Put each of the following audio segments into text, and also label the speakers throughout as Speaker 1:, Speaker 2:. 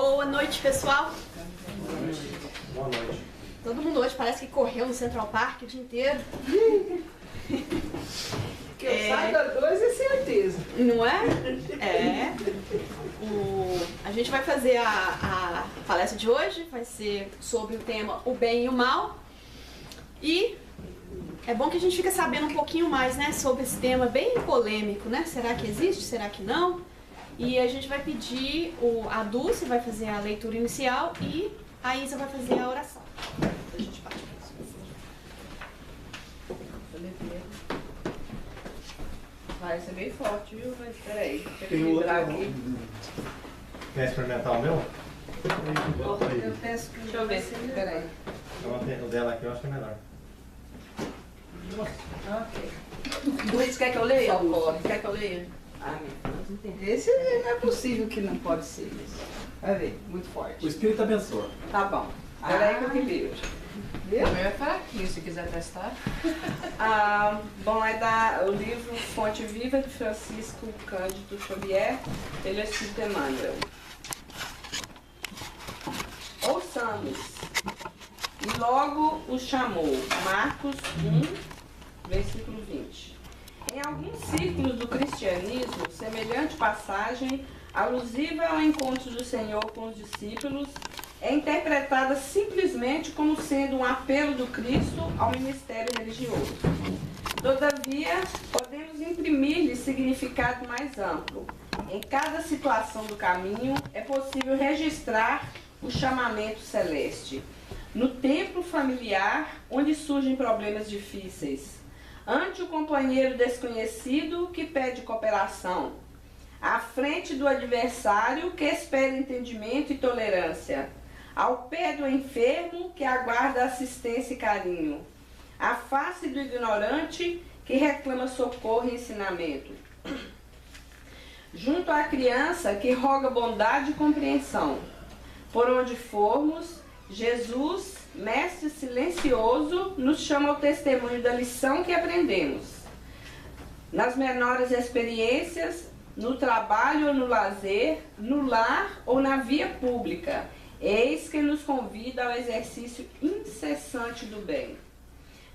Speaker 1: Boa noite, pessoal.
Speaker 2: Boa noite.
Speaker 1: Todo mundo hoje parece que correu no Central Park o dia inteiro.
Speaker 3: Que eu saiba dois é certeza.
Speaker 1: Não é? É. A gente vai fazer a palestra de hoje, vai ser sobre o tema o bem e o mal. E é bom que a gente fique sabendo um pouquinho mais, né, sobre esse tema bem polêmico, né? Será que existe? Será que não? E a gente vai pedir, a Dulce vai fazer a leitura inicial e a Isa vai fazer a oração. A gente parte para isso.
Speaker 3: Vai ser bem forte, viu? Mas peraí, deixa eu
Speaker 2: Tem
Speaker 3: equilibrar
Speaker 2: outro,
Speaker 3: aqui.
Speaker 2: Quer experimentar o meu?
Speaker 3: Eu penso que... Deixa eu ver. Peraí.
Speaker 2: O dela aqui eu acho que é melhor.
Speaker 3: Ok. Dulce, quer que eu leia, Alcor? Quer que eu leia? Esse não é possível que não pode ser isso. Vai ver, muito forte.
Speaker 4: O Espírito abençoa.
Speaker 3: Tá bom. Peraí que eu equilibro. Viu?
Speaker 5: O meu é fraquinho, se quiser testar.
Speaker 3: Bom, é o livro Fonte Viva de Francisco Cândido Xavier, ele é escrito Emmanuel. Ouçamos. E logo o chamou. Marcos 1, versículo 20. Em alguns círculos do cristianismo, semelhante passagem, alusiva ao encontro do Senhor com os discípulos, é interpretada simplesmente como sendo um apelo do Cristo ao ministério religioso. Todavia, podemos imprimir-lhe significado mais amplo. Em cada situação do caminho, é possível registrar o chamamento celeste. No templo familiar, onde surgem problemas difíceis. Ante o companheiro desconhecido que pede cooperação. À frente do adversário que espera entendimento e tolerância. Ao pé do enfermo que aguarda assistência e carinho. À face do ignorante que reclama socorro e ensinamento. Junto à criança que roga bondade e compreensão. Por onde formos, Jesus, mestre silencioso, nos chama ao testemunho da lição que aprendemos. Nas menores experiências, no trabalho ou no lazer, no lar ou na via pública, eis que nos convida ao exercício incessante do bem.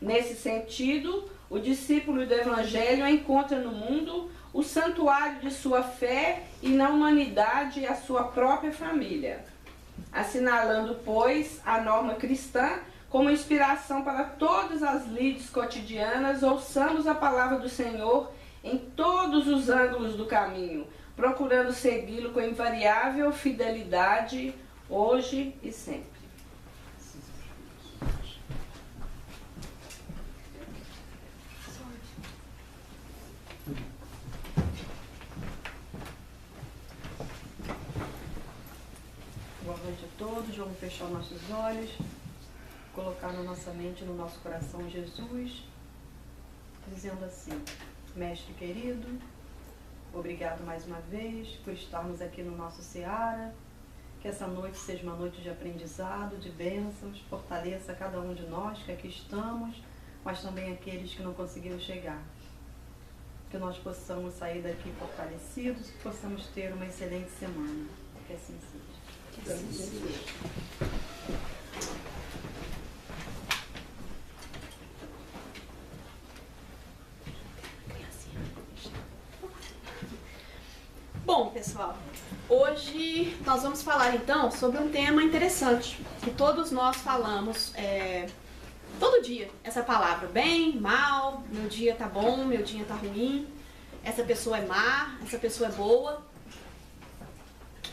Speaker 3: Nesse sentido, o discípulo do Evangelho encontra no mundo o santuário de sua fé e na humanidade a sua própria família. Assinalando, pois, a norma cristã como inspiração para todas as lides cotidianas, ouçamos a palavra do Senhor em todos os ângulos do caminho, procurando segui-lo com invariável fidelidade, hoje e sempre.
Speaker 5: Boa noite a todos. Vamos fechar nossos olhos, colocar na nossa mente, no nosso coração Jesus, dizendo assim: Mestre querido, obrigado mais uma vez por estarmos aqui no nosso Seara. Que essa noite seja uma noite de aprendizado, de bênçãos, fortaleça cada um de nós que aqui estamos, mas também aqueles que não conseguiram chegar. Que nós possamos sair daqui fortalecidos, que possamos ter uma excelente semana. Que assim seja.
Speaker 1: Bom, pessoal, hoje nós vamos falar então sobre um tema interessante, que todos nós falamos todo dia, essa palavra, bem, mal, meu dia tá bom, meu dia tá ruim, essa pessoa é má, essa pessoa é boa.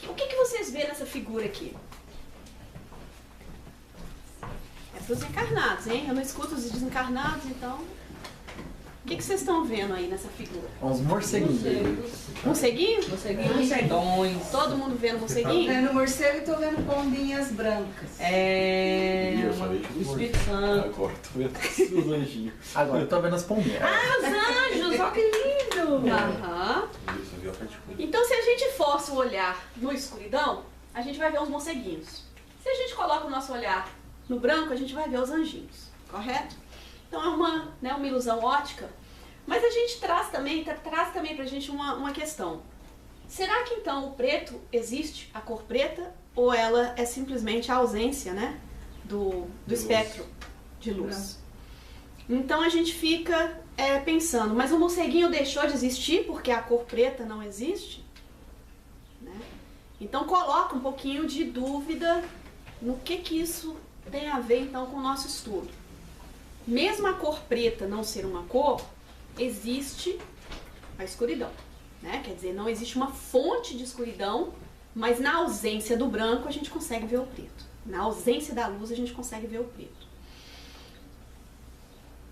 Speaker 1: O que vocês vêem nessa figura aqui? É para os encarnados, hein? Eu não escuto os desencarnados, então... O que vocês estão vendo aí nessa figura?
Speaker 4: Uns morceguinhos.
Speaker 1: Morceguinho?
Speaker 3: Morcegões.
Speaker 1: Todo mundo vendo morceguinho?
Speaker 3: Tô vendo morcego e tô vendo pombinhas brancas.
Speaker 4: O
Speaker 3: Espírito Santo.
Speaker 4: Agora tô vendo os anjinhos. Agora eu tô vendo as pombinhas.
Speaker 3: Os anjos, olha que lindo!
Speaker 1: Aham. Então, se a gente força o olhar no escuridão, a gente vai ver os morceguinhos. Se a gente coloca o nosso olhar no branco, a gente vai ver os anjinhos, correto? Então é uma ilusão ótica, mas a gente traz também pra gente uma questão. Será que então o preto existe, a cor preta, ou ela é simplesmente a ausência, né, do espectro de luz. Então a gente fica pensando, mas o morceguinho deixou de existir porque a cor preta não existe? Né? Então coloca um pouquinho de dúvida no que isso tem a ver então com o nosso estudo. Mesmo a cor preta não ser uma cor, existe a escuridão. Né? Quer dizer, não existe uma fonte de escuridão, mas na ausência do branco a gente consegue ver o preto. Na ausência da luz a gente consegue ver o preto.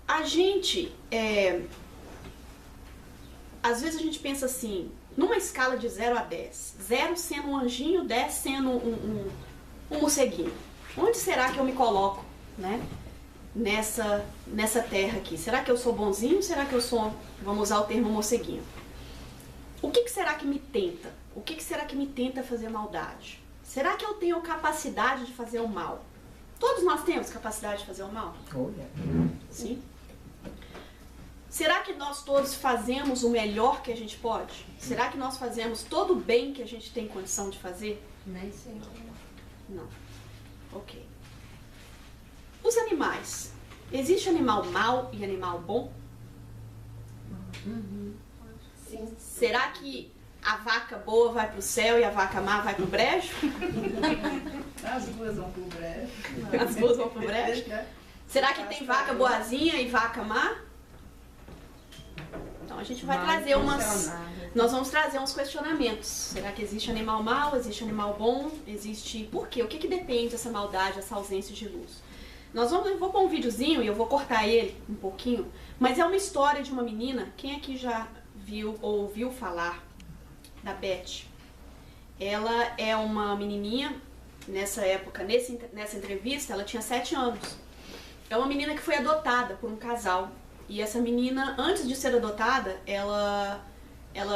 Speaker 1: A gente, às vezes a gente pensa assim, numa escala de 0 a 10, 0 sendo um anjinho, 10 sendo um morceguinho. Onde será que eu me coloco, né? Nessa terra aqui? Será que eu sou bonzinho? Será que eu sou, vamos usar o termo morceguinho? O que será que me tenta? O que será que me tenta fazer maldade? Será que eu tenho capacidade de fazer o mal? Todos nós temos capacidade de fazer o mal?
Speaker 4: Oh, yeah.
Speaker 1: Sim. Será que nós todos fazemos o melhor que a gente pode? Será que nós fazemos todo o bem que a gente tem condição de fazer?
Speaker 3: Nem sei.
Speaker 1: Não. Ok. Os animais. Existe animal mau e animal bom?
Speaker 3: Sim.
Speaker 1: Será que a vaca boa vai pro céu e a vaca má vai pro brejo?
Speaker 5: As duas vão pro brejo.
Speaker 1: As duas vão pro brejo? Será que tem vaca boazinha e vaca má? Então a gente vai trazer nós vamos trazer uns questionamentos. Será que existe animal mau? Existe animal bom? Existe... Por quê? O que depende dessa maldade, essa ausência de luz? Eu vou pôr um videozinho e eu vou cortar ele um pouquinho, mas é uma história de uma menina. Quem aqui já viu ou ouviu falar da Beth? Ela é uma menininha, nessa época, nessa entrevista, ela tinha 7 anos. É uma menina que foi adotada por um casal. E essa menina, antes de ser adotada, ela,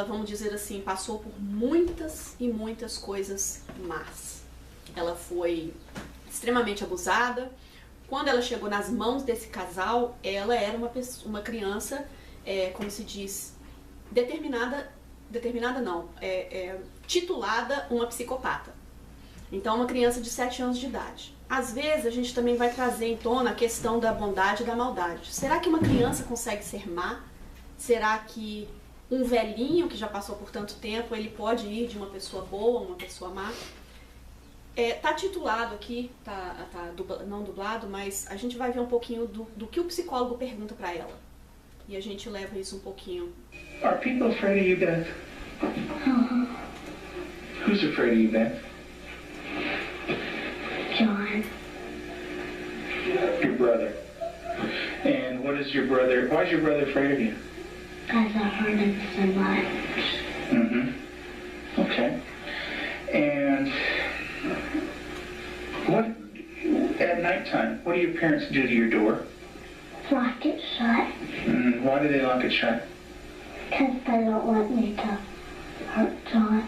Speaker 1: vamos dizer assim, passou por muitas e muitas coisas más. Ela foi extremamente abusada. Quando ela chegou nas mãos desse casal, ela era uma criança, como se diz, titulada uma psicopata. Então, uma criança de 7 anos de idade. Às vezes, a gente também vai trazer em tona a questão da bondade e da maldade. Será que uma criança consegue ser má? Será que um velhinho que já passou por tanto tempo, ele pode ir de uma pessoa boa a uma pessoa má? Tá titulado aqui, não dublado, mas a gente vai ver um pouquinho do que o psicólogo pergunta para ela. E a gente leva isso um pouquinho.
Speaker 6: Are people afraid of you, Beth? Who's afraid of you, Beth?
Speaker 7: John.
Speaker 6: Your brother. And why is your brother afraid of you?
Speaker 7: Because I hurt him so much.
Speaker 6: Mm-hmm. Okay. And at nighttime, what do your parents do to your door?
Speaker 7: Lock it shut.
Speaker 6: Why do they lock it shut?
Speaker 7: Because they don't want me to hurt John.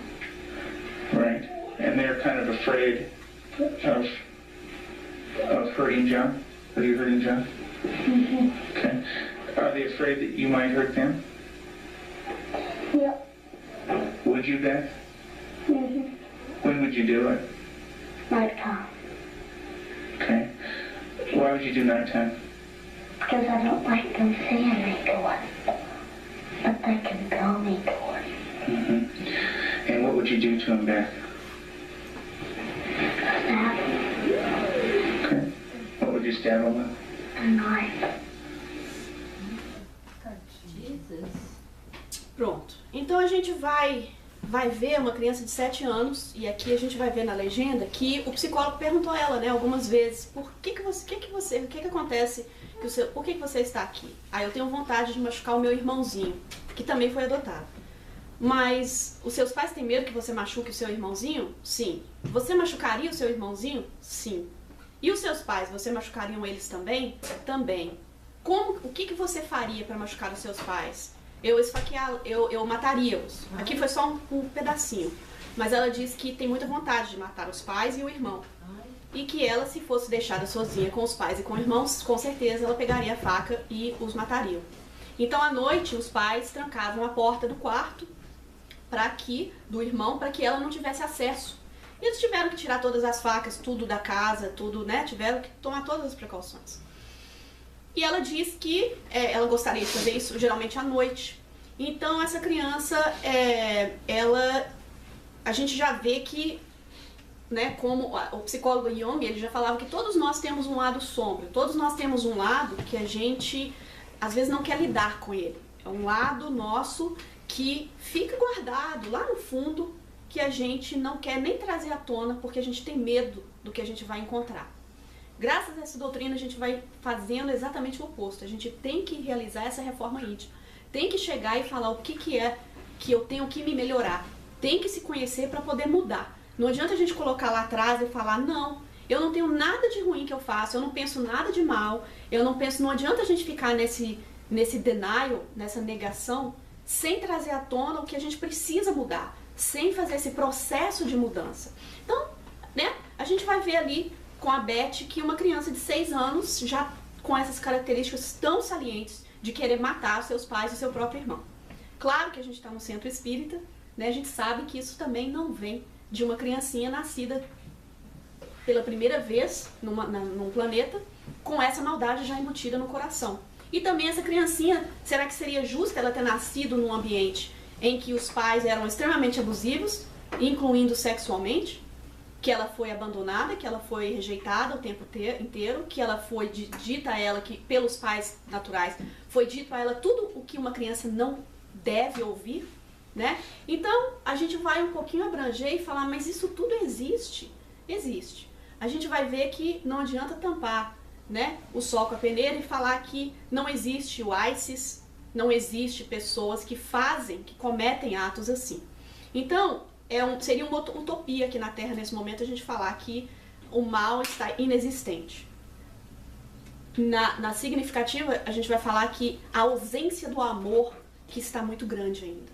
Speaker 6: Right. And they're kind of afraid of hurting John? Are you hurting John?
Speaker 7: Mm-hmm.
Speaker 6: Okay. Are they afraid that you might hurt them?
Speaker 7: Yep.
Speaker 6: Would you, Beth?
Speaker 7: Mm-hmm.
Speaker 6: When would you do it?
Speaker 7: Nighttime.
Speaker 6: Okay. Why would you do nighttime?
Speaker 7: Because I don't like them seeing me do it. But they can tell me to it.
Speaker 6: Mm-hmm. And what would you do to him, Beth?
Speaker 7: Stab him.
Speaker 6: Okay. What would you stab him with?
Speaker 7: A knife.
Speaker 1: Pronto. Então a gente vai ver uma criança de 7 anos, e aqui a gente vai ver na legenda que o psicólogo perguntou a ela, né, algumas vezes, por que acontece, por que você está aqui? Eu tenho vontade de machucar o meu irmãozinho, que também foi adotado. Mas os seus pais têm medo que você machuque o seu irmãozinho? Sim. Você machucaria o seu irmãozinho? Sim. E os seus pais, você machucariam eles também? Também. O que você faria para machucar os seus pais? Eu mataria-os. Aqui foi só um pedacinho. Mas ela diz que tem muita vontade de matar os pais e o irmão. E que ela, se fosse deixada sozinha com os pais e com irmãos, com certeza ela pegaria a faca e os mataria. Então, à noite, os pais trancavam a porta do quarto do irmão, para que ela não tivesse acesso. E eles tiveram que tirar todas as facas, tudo da casa, tudo, né? Tiveram que tomar todas as precauções. E ela diz que ela gostaria de fazer isso geralmente à noite. Então essa criança, a gente já vê que, né, como o psicólogo Jung, ele já falava que todos nós temos um lado sombrio, todos nós temos um lado que a gente às vezes não quer lidar com ele. É um lado nosso que fica guardado lá no fundo, que a gente não quer nem trazer à tona, porque a gente tem medo do que a gente vai encontrar. Graças a essa doutrina, a gente vai fazendo exatamente o oposto. A gente tem que realizar essa reforma íntima. Tem que chegar e falar o que é que eu tenho que me melhorar. Tem que se conhecer para poder mudar. Não adianta a gente colocar lá atrás e falar, não, eu não tenho nada de ruim que eu faço, eu não penso nada de mal, não adianta a gente ficar nesse denial, nessa negação, sem trazer à tona o que a gente precisa mudar, sem fazer esse processo de mudança. Então, né, a gente vai ver ali com a Beth que uma criança de 6 anos, já com essas características tão salientes de querer matar seus pais e seu próprio irmão. Claro que a gente está no centro espírita, né, a gente sabe que isso também não vem de uma criancinha nascida pela primeira vez num planeta com essa maldade já embutida no coração. E também essa criancinha, será que seria justo ela ter nascido num ambiente em que os pais eram extremamente abusivos, incluindo sexualmente, que ela foi abandonada, que ela foi rejeitada o tempo inteiro, que ela foi dita a ela, que pelos pais naturais, foi dito a ela tudo o que uma criança não deve ouvir, né? Então, a gente vai um pouquinho abranger e falar, mas isso tudo existe? Existe. A gente vai ver que não adianta tampar, né, o sol com a peneira e falar que não existe o ISIS, não existe pessoas que cometem atos assim. Então, seria uma utopia aqui na Terra nesse momento a gente falar que o mal está inexistente. Na significativa, a gente vai falar que a ausência do amor que está muito grande ainda.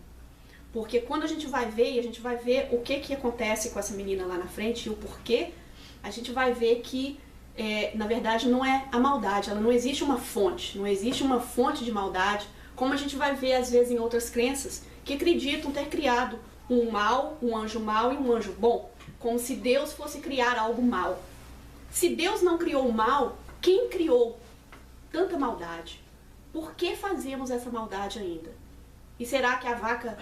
Speaker 1: Porque quando a gente vai ver o que acontece com essa menina lá na frente e o porquê, a gente vai ver que na verdade não é a maldade, ela não existe uma fonte, não existe uma fonte de maldade, como a gente vai ver às vezes em outras crenças que acreditam ter criado um anjo mau e um anjo bom, como se Deus fosse criar algo mal. Se Deus não criou o mal, quem criou tanta maldade? Por que fazemos essa maldade ainda? E será que a vaca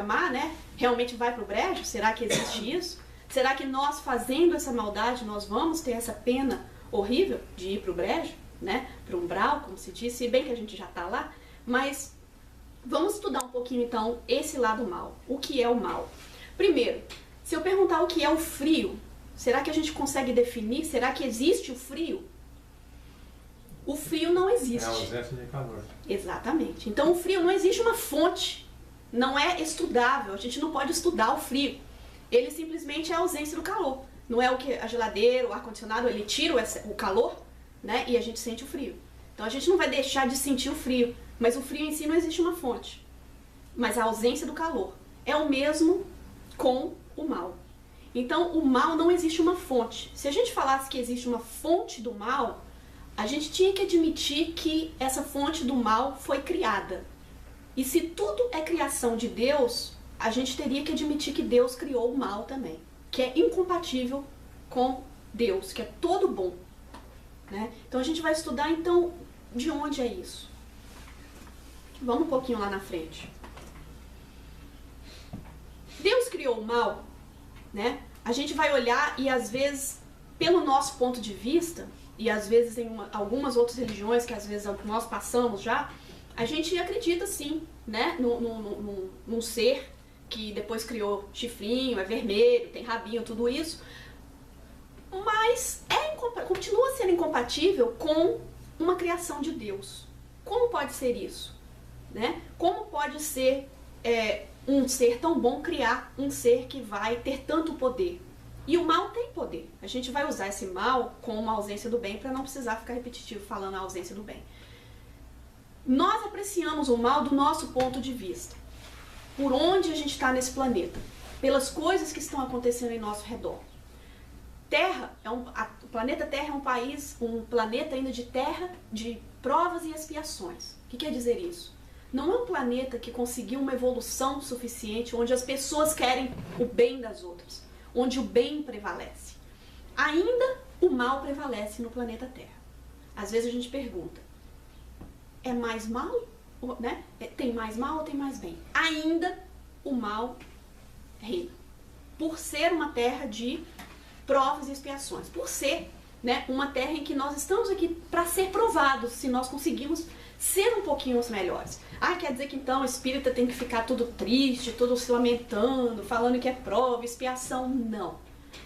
Speaker 1: má, né, realmente vai para o brejo? Será que existe isso? Será que nós fazendo essa maldade, nós vamos ter essa pena horrível de ir para o brejo, né? Para o umbral, como se diz, se bem que a gente já está lá, mas vamos estudar um pouquinho então esse lado mal. O que é o mal? Primeiro, se eu perguntar o que é o frio, será que a gente consegue definir? Será que existe o frio? O frio não existe.
Speaker 2: É a ausência de calor.
Speaker 1: Exatamente. Então o frio não existe uma fonte, não é estudável, a gente não pode estudar o frio. Ele simplesmente é a ausência do calor. Não é o que a geladeira, o ar-condicionado, ele tira o calor, né? E a gente sente o frio. Então a gente não vai deixar de sentir o frio, mas o frio em si não existe uma fonte. Mas a ausência do calor é o mesmo com o mal. Então o mal não existe uma fonte. Se a gente falasse que existe uma fonte do mal, a gente tinha que admitir que essa fonte do mal foi criada. E se tudo é criação de Deus, a gente teria que admitir que Deus criou o mal também, que é incompatível com Deus, que é todo bom, né? Então a gente vai estudar então de onde é isso. Vamos um pouquinho lá na frente. Deus criou o mal, né? A gente vai olhar e às vezes, pelo nosso ponto de vista, e às vezes em algumas outras religiões que às vezes nós passamos já, a gente acredita sim, né? Num ser que depois criou chifrinho, é vermelho, tem rabinho, tudo isso, mas continua sendo incompatível com uma criação de Deus. Como pode ser isso? Né? Como pode ser um ser tão bom criar um ser que vai ter tanto poder? E o mal tem poder. A gente vai usar esse mal como a ausência do bem para não precisar ficar repetitivo falando a ausência do bem. Nós apreciamos o mal do nosso ponto de vista. Por onde a gente está nesse planeta, pelas coisas que estão acontecendo em nosso redor. O planeta Terra é um planeta ainda de terra, de provas e expiações. O que quer dizer isso? Não é um planeta que conseguiu uma evolução suficiente onde as pessoas querem o bem das outras, onde o bem prevalece. Ainda o mal prevalece no planeta Terra. Às vezes a gente pergunta, é mais mal, né? Tem mais mal ou tem mais bem? Ainda o mal reina. Por ser uma terra de provas e expiações. Por ser, né, uma terra em que nós estamos aqui para ser provados, se nós conseguimos ser um pouquinho os melhores. Ah, quer dizer que então o espírita tem que ficar tudo triste, tudo se lamentando, falando que é prova, expiação? Não.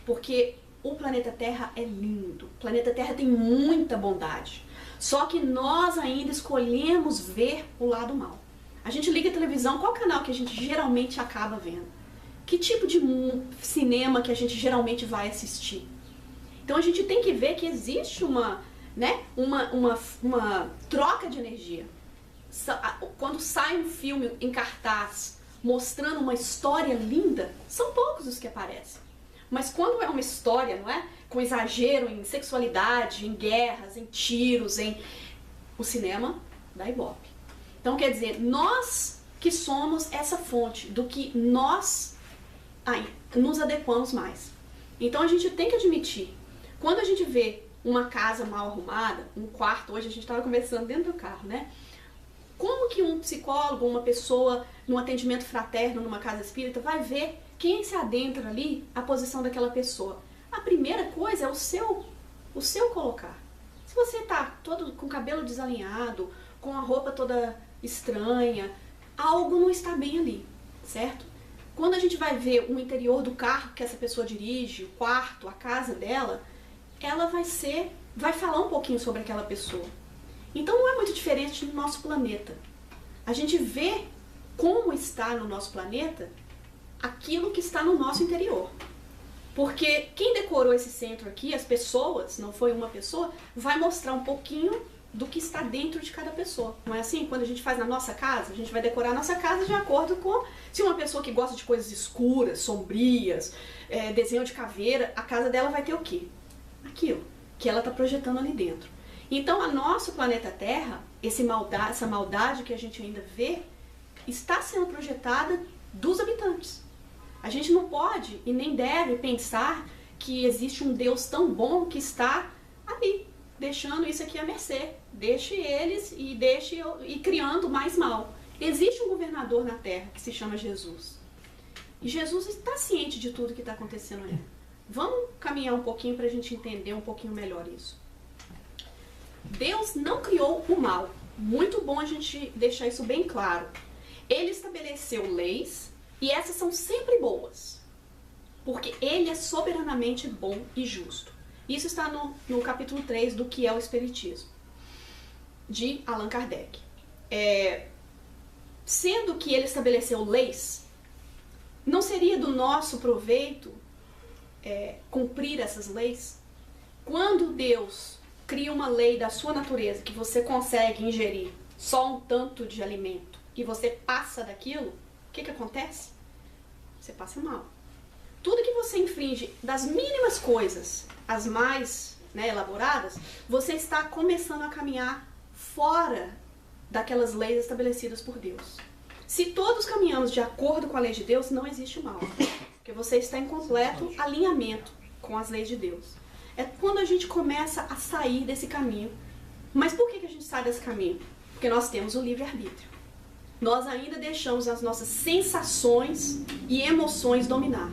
Speaker 1: Porque o planeta Terra é lindo. O planeta Terra tem muita bondade. Só que nós ainda escolhemos ver o lado mal. A gente liga a televisão, qual canal que a gente geralmente acaba vendo? Que tipo de cinema que a gente geralmente vai assistir? Então a gente tem que ver que existe uma troca de energia. Quando sai um filme em cartaz mostrando uma história linda, são poucos os que aparecem. Mas quando é uma história, não é? Com exagero em sexualidade, em guerras, em tiros, o cinema dá ibope. Então quer dizer, nós que somos essa fonte do que nós nos adequamos mais. Então a gente tem que admitir, quando a gente vê uma casa mal arrumada, um quarto, hoje a gente estava conversando dentro do carro, né? Como que um psicólogo, uma pessoa num atendimento fraterno, numa casa espírita, vai ver quem se adentra ali, a posição daquela pessoa? A primeira coisa é o seu colocar. Se você tá todo com o cabelo desalinhado, com a roupa toda estranha, algo não está bem ali, certo? Quando a gente vai ver o interior do carro que essa pessoa dirige, o quarto, a casa dela, ela vai falar um pouquinho sobre aquela pessoa. Então não é muito diferente do nosso planeta. A gente vê como está no nosso planeta aquilo que está no nosso interior. Porque quem decorou esse centro aqui, as pessoas, não foi uma pessoa, vai mostrar um pouquinho do que está dentro de cada pessoa. Não é assim? Quando a gente faz na nossa casa, a gente vai decorar a nossa casa de acordo com... Se uma pessoa que gosta de coisas escuras, sombrias, desenho de caveira, a casa dela vai ter o quê? Aquilo que ela está projetando ali dentro. Então, a nosso planeta Terra, essa maldade que a gente ainda vê, está sendo projetada dos habitantes. A gente não pode e nem deve pensar que existe um Deus tão bom que está ali, deixando isso aqui à mercê. Deixe eles e criando mais mal. Existe um governador na Terra que se chama Jesus. E Jesus está ciente de tudo que está acontecendo aí. Vamos caminhar um pouquinho para a gente entender um pouquinho melhor isso. Deus não criou o mal. Muito bom a gente deixar isso bem claro. Ele estabeleceu leis e essas são sempre boas. Porque ele é soberanamente bom e justo. Isso está no capítulo 3 do que é o Espiritismo, de Allan Kardec. Sendo que ele estabeleceu leis, não seria do nosso proveito cumprir essas leis? Quando Deus cria uma lei da sua natureza que você consegue ingerir só um tanto de alimento e você passa daquilo, o que acontece? Você passa mal. Tudo que você infringe, das mínimas coisas, as mais elaboradas, você está começando a caminhar fora daquelas leis estabelecidas por Deus. Se todos caminhamos de acordo com a lei de Deus, não existe mal. Porque você está em completo alinhamento com as leis de Deus. É quando a gente começa a sair desse caminho. Mas por que a gente sai desse caminho? Porque nós temos o livre-arbítrio. Nós ainda deixamos as nossas sensações e emoções dominar.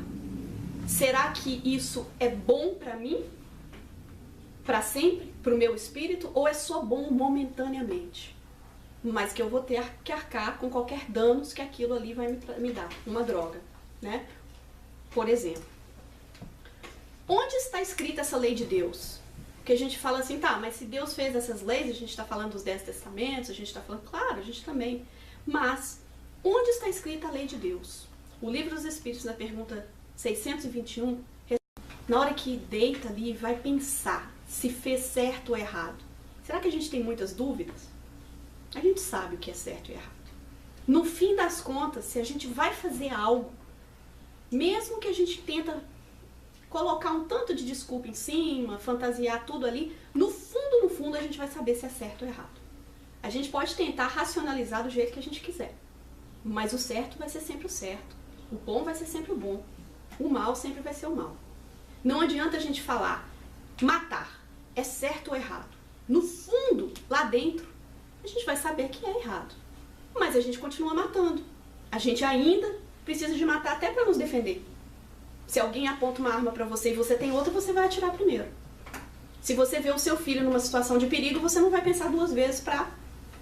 Speaker 1: Será que isso é bom para mim? Para sempre? Para o meu espírito? Ou é só bom momentaneamente? Mas que eu vou ter que arcar com qualquer danos que aquilo ali vai me dar. Uma droga, né? Por exemplo. Onde está escrita essa lei de Deus? Porque a gente fala assim, tá, mas se Deus fez essas leis, a gente está falando dos 10 testamentos, a gente está falando, claro, a gente também. Mas, onde está escrita a lei de Deus? O Livro dos Espíritos, na pergunta 621, na hora que deita ali, vai pensar se fez certo ou errado. Será que a gente tem muitas dúvidas? A gente sabe o que é certo e errado. No fim das contas, se a gente vai fazer algo, mesmo que a gente tenta colocar um tanto de desculpa em cima, fantasiar tudo ali, no fundo, a gente vai saber se é certo ou errado. A gente pode tentar racionalizar do jeito que a gente quiser, mas o certo vai ser sempre o certo. O bom vai ser sempre o bom. O mal sempre vai ser o mal. Não adianta a gente falar, matar é certo ou errado. No fundo, lá dentro, a gente vai saber que é errado. Mas a gente continua matando. A gente ainda precisa de matar até para nos defender. Se alguém aponta uma arma para você e você tem outra, você vai atirar primeiro. Se você vê o seu filho numa situação de perigo, você não vai pensar duas vezes para,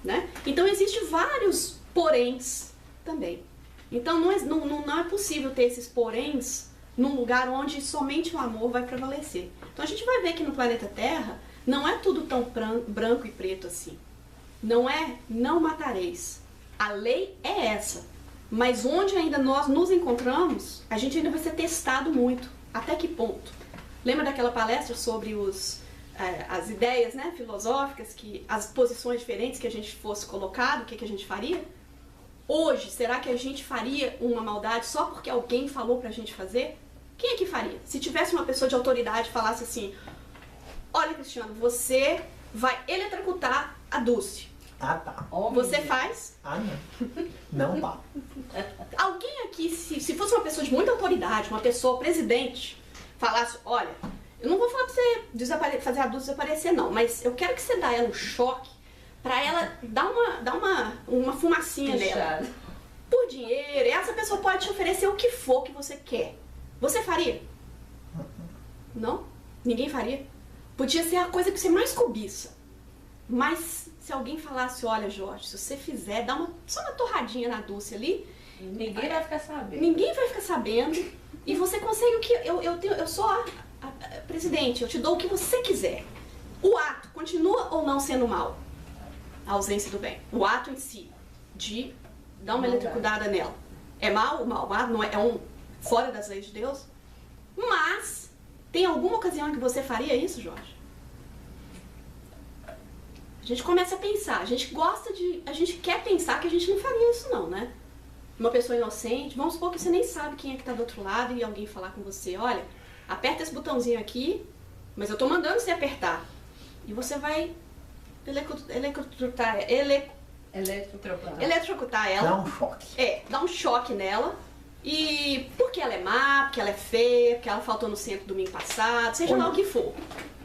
Speaker 1: né? Então existem vários poréns também. Então não é possível ter esses poréns num lugar onde somente o amor vai prevalecer. Então a gente vai ver que no planeta Terra não é tudo tão branco e preto assim. Não é não matareis. A lei é essa. Mas onde ainda nós nos encontramos, a gente ainda vai ser testado muito. Até que ponto? Lembra daquela palestra sobre as ideias, né, filosóficas, que as posições diferentes que a gente fosse colocado, o que a gente faria? Hoje, será que a gente faria uma maldade só porque alguém falou pra gente fazer? Quem é que faria? Se tivesse uma pessoa de autoridade e falasse assim, olha, Cristiano, você vai eletrocutar a Dulce.
Speaker 4: Ah, tá.
Speaker 1: Você faz?
Speaker 4: Ah, não. Não, tá.
Speaker 1: Alguém aqui, se fosse uma pessoa de muita autoridade, uma pessoa presidente, falasse, olha, eu não vou falar pra você fazer a Dulce desaparecer, não, mas eu quero que você dê ela um choque pra ela dar uma fumacinha nela. Por dinheiro, essa pessoa pode te oferecer o que for que você quer. Você faria? Não? Ninguém faria? Podia ser a coisa que você mais cobiça. Mas se alguém falasse, olha, Jorge, se você fizer, só uma torradinha na Dulce ali,
Speaker 3: Ninguém vai ficar sabendo.
Speaker 1: ninguém vai ficar sabendo e você consegue o que eu sou a presidente, eu te dou o que você quiser. O ato continua ou não sendo mal? A ausência do bem. O ato em si de dar uma eletrocudada nela. É mal? O ato não é fora das leis de Deus? Mas tem alguma ocasião em que você faria isso, Jorge? A gente começa a pensar, a gente quer pensar que a gente não faria isso não, né? Uma pessoa inocente, vamos supor que você nem sabe quem é que tá do outro lado e alguém falar com você, olha, aperta esse botãozinho aqui, mas eu tô mandando você apertar. E você vai eletrocutar ela.
Speaker 4: Dá um choque.
Speaker 1: Dá um choque nela. E porque ela é má, porque ela é feia, porque ela faltou no centro domingo passado, seja lá o que for.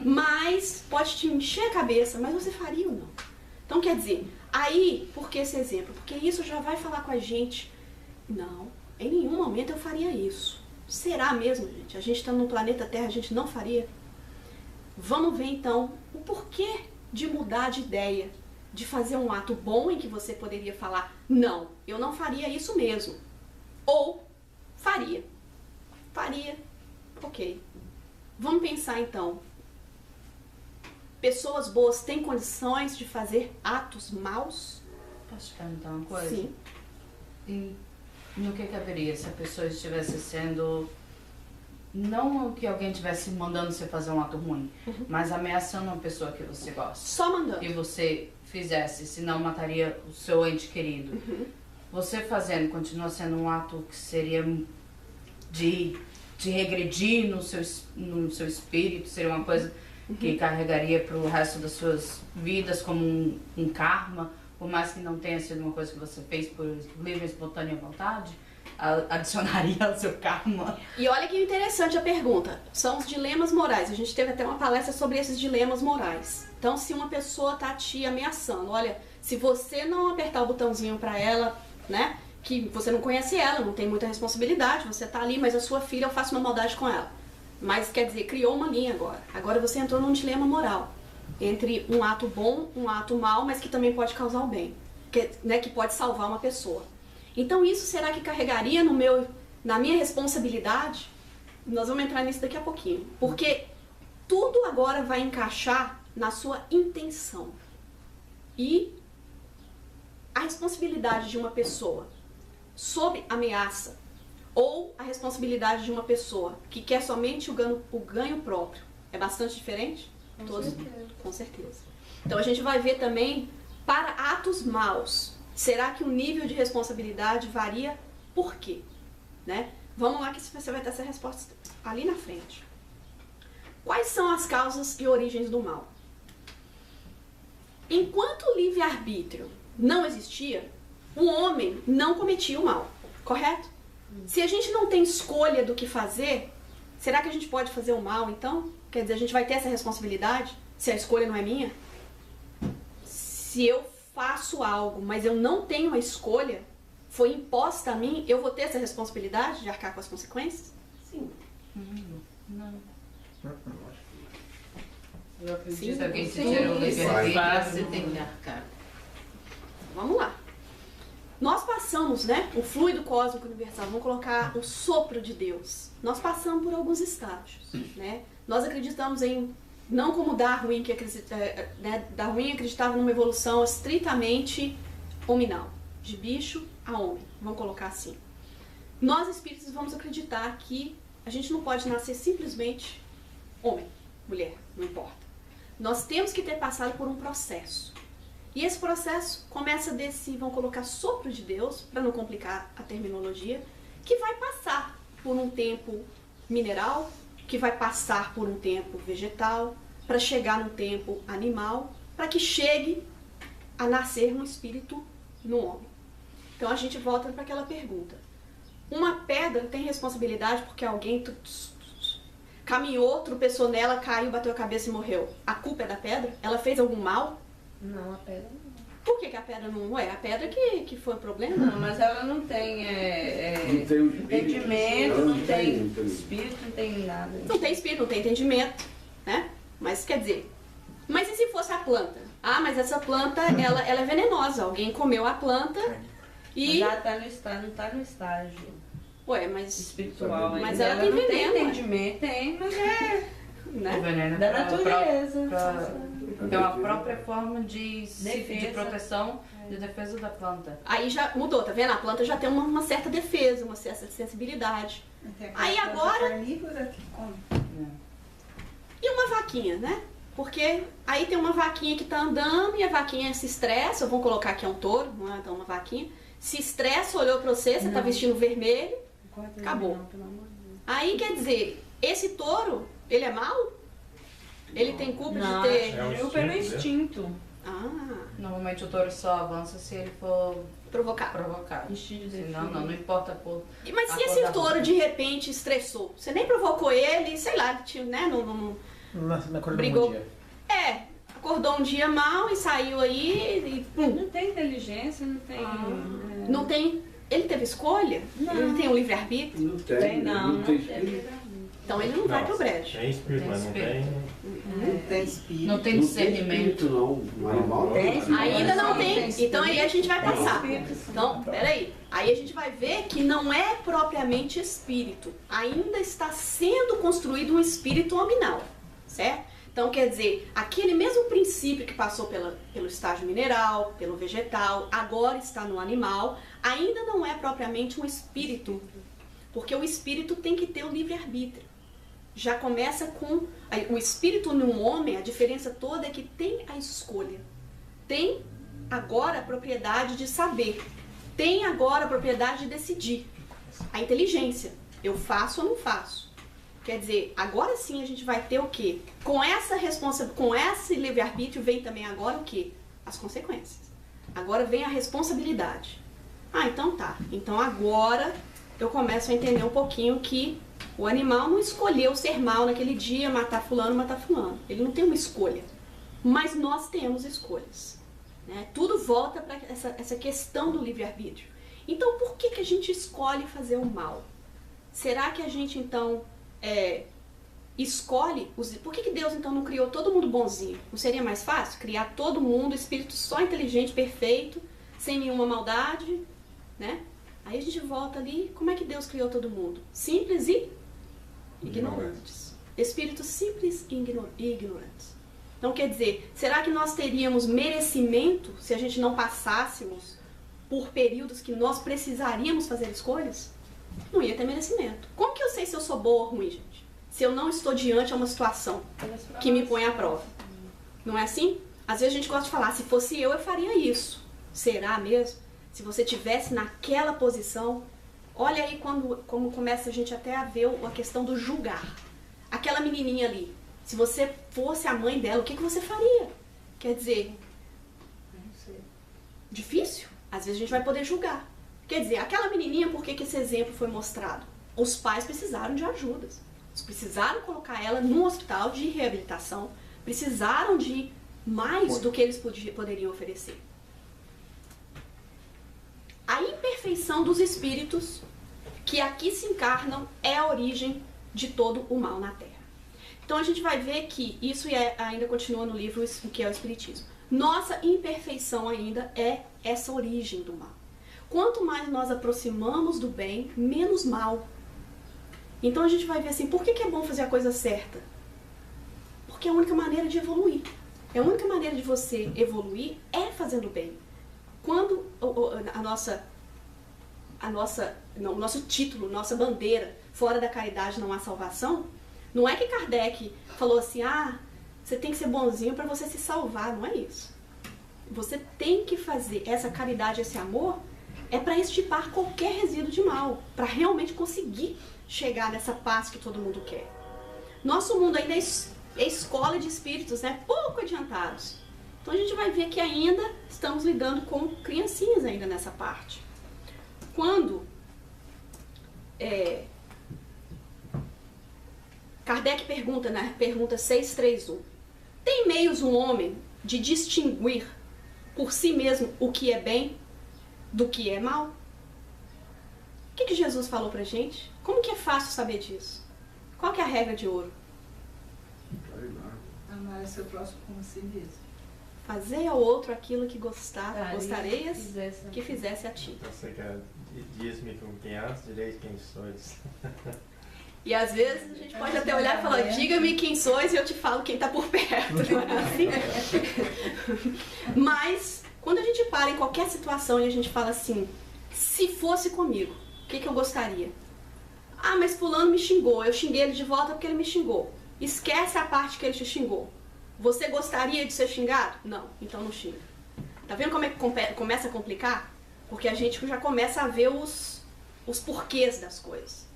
Speaker 1: Mas pode te encher a cabeça, mas você faria ou não? Então quer dizer, aí, por que esse exemplo? Porque isso já vai falar com a gente. Não, em nenhum momento eu faria isso. Será mesmo, gente? A gente está no planeta Terra, a gente não faria? Vamos ver então o porquê de mudar de ideia, de fazer um ato bom em que você poderia falar, não, eu não faria isso mesmo. Ou faria. Faria. Ok. Vamos pensar então. Pessoas boas têm condições de fazer atos maus?
Speaker 3: Posso te perguntar uma coisa?
Speaker 1: Sim.
Speaker 3: E no que caberia se a pessoa estivesse sendo... Não que alguém estivesse mandando você fazer um ato ruim, mas ameaçando uma pessoa que você gosta.
Speaker 1: Só mandando.
Speaker 3: E você fizesse, senão mataria o seu ente querido. Você fazendo continua sendo um ato que seria de regredir no seu espírito, seria uma coisa que carregaria para o resto das suas vidas como um karma, por mais que não tenha sido uma coisa que você fez por livre e espontânea vontade, adicionaria ao seu karma.
Speaker 1: E olha que interessante a pergunta. São os dilemas morais. A gente teve até uma palestra sobre esses dilemas morais. Então, se uma pessoa tá te ameaçando, olha, se você não apertar o botãozinho para ela, né, que você não conhece ela, não tem muita responsabilidade, você tá ali, mas a sua filha, eu faço uma maldade com ela. Mas, quer dizer, criou uma linha agora. Agora você entrou num dilema moral. Entre um ato bom, um ato mau, mas que também pode causar o bem. Que pode salvar uma pessoa. Então isso será que carregaria na minha responsabilidade? Nós vamos entrar nisso daqui a pouquinho. Porque tudo agora vai encaixar na sua intenção. E a responsabilidade de uma pessoa sob ameaça ou a responsabilidade de uma pessoa que quer somente o ganho próprio é bastante diferente? Com certeza. Então a gente vai ver também para atos maus. Será que o nível de responsabilidade varia? Por quê? Né? Vamos lá que você vai ter essa resposta ali na frente. Quais são as causas e origens do mal? Enquanto o livre-arbítrio não existia, o homem não cometia o mal, correto? Se a gente não tem escolha do que fazer, será que a gente pode fazer o mal, então? Quer dizer, a gente vai ter essa responsabilidade se a escolha não é minha? Se eu faço algo, mas eu não tenho a escolha, foi imposta a mim, eu vou ter essa responsabilidade de arcar com as consequências?
Speaker 3: Sim.
Speaker 8: Não.
Speaker 3: Eu acredito
Speaker 1: Sim,
Speaker 8: Se alguém te
Speaker 3: sim.
Speaker 8: tira o livre-arbítrio,
Speaker 3: Fácil.
Speaker 8: você tem que arcar.
Speaker 1: Vamos lá. Nós passamos, né, o fluido cósmico universal, vamos colocar o sopro de Deus. Nós passamos por alguns estágios, né? Nós acreditamos em, não como Darwin, Darwin acreditava numa evolução estritamente hominal, de bicho a homem, vamos colocar assim. Nós espíritos vamos acreditar que a gente não pode nascer simplesmente homem, mulher, não importa. Nós temos que ter passado por um processo. E esse processo começa desse, vamos colocar, sopro de Deus, para não complicar a terminologia, que vai passar por um tempo mineral, que vai passar por um tempo vegetal, para chegar num tempo animal, para que chegue a nascer um espírito no homem. Então a gente volta para aquela pergunta. Uma pedra tem responsabilidade porque alguém caminhou, tropeçou nela, caiu, bateu a cabeça e morreu. A culpa é da pedra? Ela fez algum mal?
Speaker 3: Não, a pedra não.
Speaker 1: Por que a pedra não é? A pedra que foi o problema?
Speaker 3: Não, mas ela não tem
Speaker 9: Não tem o
Speaker 3: entendimento,
Speaker 9: Ela
Speaker 3: não tem
Speaker 9: não tem.
Speaker 3: espírito, não tem nada.
Speaker 1: Não tem espírito, não tem entendimento, né? Mas quer dizer, mas e se fosse a planta? Ah, mas essa planta, ela é venenosa. Alguém comeu a planta e...
Speaker 3: Já tá no estágio, não tá no estágio
Speaker 1: Ué, mas...
Speaker 3: espiritual ainda.
Speaker 1: Mas ela tem
Speaker 3: não tem
Speaker 1: veneno,
Speaker 3: entendimento, tem, mas é
Speaker 8: O
Speaker 1: Né?
Speaker 8: veneno
Speaker 3: da
Speaker 8: pra-
Speaker 3: natureza.
Speaker 8: É uma própria forma de
Speaker 3: Defesa.
Speaker 8: proteção, de defesa da planta.
Speaker 1: Aí já mudou, tá vendo? A planta já tem uma certa defesa, uma certa sensibilidade. Aí agora...
Speaker 10: Carnívora que come.
Speaker 1: E uma vaquinha, né? Porque aí tem uma vaquinha que tá andando e a vaquinha se estressa, vamos colocar aqui é um touro, não é? Então uma vaquinha, se estressa, olhou pra você, você tá vestindo vermelho, acabou. Aí quer dizer, esse touro, ele é mau? Ele tem culpa
Speaker 3: Não,
Speaker 1: de ter...
Speaker 2: É o
Speaker 3: eu pelo
Speaker 2: instinto, né?
Speaker 3: instinto.
Speaker 1: Ah,
Speaker 8: Normalmente o touro só avança se ele for
Speaker 1: provocar.
Speaker 8: provocado.
Speaker 3: Instinto de
Speaker 8: Senão,
Speaker 3: defesa.
Speaker 8: não importa por...
Speaker 1: Mas se esse
Speaker 8: Acordar.
Speaker 1: touro de repente estressou? Você nem provocou ele, sei lá, né?
Speaker 4: Na cor do
Speaker 1: Brigou.
Speaker 4: dia.
Speaker 1: Acordou um dia mal e saiu aí e pum.
Speaker 3: Não tem inteligência, não tem.
Speaker 1: Não tem... Ele teve escolha?
Speaker 3: Não.
Speaker 1: Ele tem um livre-arbítrio?
Speaker 9: Não tem,
Speaker 3: Tem não
Speaker 9: tem
Speaker 3: tem.
Speaker 9: espírito.
Speaker 1: Então ele não vai pro brejo.
Speaker 2: Tem espírito,
Speaker 8: Tem
Speaker 2: mas não
Speaker 8: espírito.
Speaker 2: tem...
Speaker 10: Não tem espírito.
Speaker 8: Não tem
Speaker 9: Não tem
Speaker 8: discernimento.
Speaker 9: espírito, não. No animal não.
Speaker 3: Tem espírito.
Speaker 1: Ainda não
Speaker 3: Tem
Speaker 1: tem.
Speaker 3: espírito.
Speaker 1: Então aí a gente vai
Speaker 3: Tem
Speaker 1: passar.
Speaker 3: espírito, sim.
Speaker 1: Então, peraí. Aí a gente vai ver que não é propriamente espírito. Ainda está sendo construído um espírito hominal. Certo? Então quer dizer, aquele mesmo princípio que passou pelo estágio mineral, pelo vegetal, agora está no animal, ainda não é propriamente um espírito. Porque o espírito tem que ter o livre-arbítrio. Já começa com... O espírito num homem, a diferença toda é que tem a escolha. Tem agora a propriedade de saber. Tem agora a propriedade de decidir. A inteligência. Eu faço ou não faço. Quer dizer, agora sim a gente vai ter o quê? Com esse livre-arbítrio vem também agora o quê? As consequências. Agora vem a responsabilidade. Ah, então tá. Então agora eu começo a entender um pouquinho que o animal não escolheu ser mal naquele dia, matar fulano, matar fulano. Ele não tem uma escolha. Mas nós temos escolhas. Né? Tudo volta para essa questão do livre-arbítrio. Então por que a gente escolhe fazer o mal? Será que a gente então escolhe... Por que Deus então não criou todo mundo bonzinho? Não seria mais fácil criar todo mundo, espírito só inteligente, perfeito, sem nenhuma maldade, né? Aí a gente volta ali, como é que Deus criou todo mundo? Simples e ignorantes. Espíritos simples e ignorantes. Então quer dizer, será que nós teríamos merecimento se a gente não passássemos por períodos que nós precisaríamos fazer escolhas? Não ia ter merecimento. Como que eu sei se eu sou boa ou ruim, gente? Se eu não estou diante de uma situação que me põe à prova. Não é assim? Às vezes a gente gosta de falar, se fosse eu faria isso. Será mesmo? Se você tivesse naquela posição, olha aí como começa a gente até a ver a questão do julgar. Aquela menininha ali, se você fosse a mãe dela, o que você faria? Quer dizer, difícil. Às vezes a gente vai poder julgar. Quer dizer, aquela menininha, por que esse exemplo foi mostrado? Os pais precisaram de ajuda. Eles precisaram colocar ela num hospital de reabilitação. Precisaram de mais do que eles poderiam oferecer. A imperfeição dos espíritos que aqui se encarnam é a origem de todo o mal na Terra. Então a gente vai ver que isso ainda continua no livro O que é o Espiritismo. Nossa imperfeição ainda é essa origem do mal. Quanto mais nós aproximamos do bem, menos mal. Então a gente vai ver assim, por que é bom fazer a coisa certa? Porque é a única maneira de evoluir. A única maneira de você evoluir é fazendo bem. Quando o nosso título, nossa bandeira, fora da caridade não há salvação, não é que Kardec falou assim, você tem que ser bonzinho para você se salvar, não é isso. Você tem que fazer essa caridade, esse amor, é para extirpar qualquer resíduo de mal, para realmente conseguir chegar nessa paz que todo mundo quer. Nosso mundo ainda é escola de espíritos, né? Pouco adiantados. Então a gente vai ver que ainda estamos lidando com criancinhas ainda nessa parte. Quando Kardec pergunta, na pergunta 631, tem meios um homem de distinguir por si mesmo o que é bem do que é mal? O que Jesus falou pra gente? Como que é fácil saber disso? Qual que é a regra de ouro?
Speaker 3: Amar o seu próximo como a si mesmo.
Speaker 1: Fazer ao outro aquilo que gostareias que fizesse a ti.
Speaker 2: Você quer diz-me com quem és, direi quem sois.
Speaker 1: E às vezes a gente pode até olhar e falar, diga-me quem sois e eu te falo quem está por perto. Não é assim? Mas, quando a gente para em qualquer situação e a gente fala assim, se fosse comigo, o que eu gostaria? Mas fulano me xingou, eu xinguei ele de volta porque ele me xingou. Esquece a parte que ele te xingou. Você gostaria de ser xingado? Não, então não xinga. Tá vendo como é que começa a complicar? Porque a gente já começa a ver os porquês das coisas.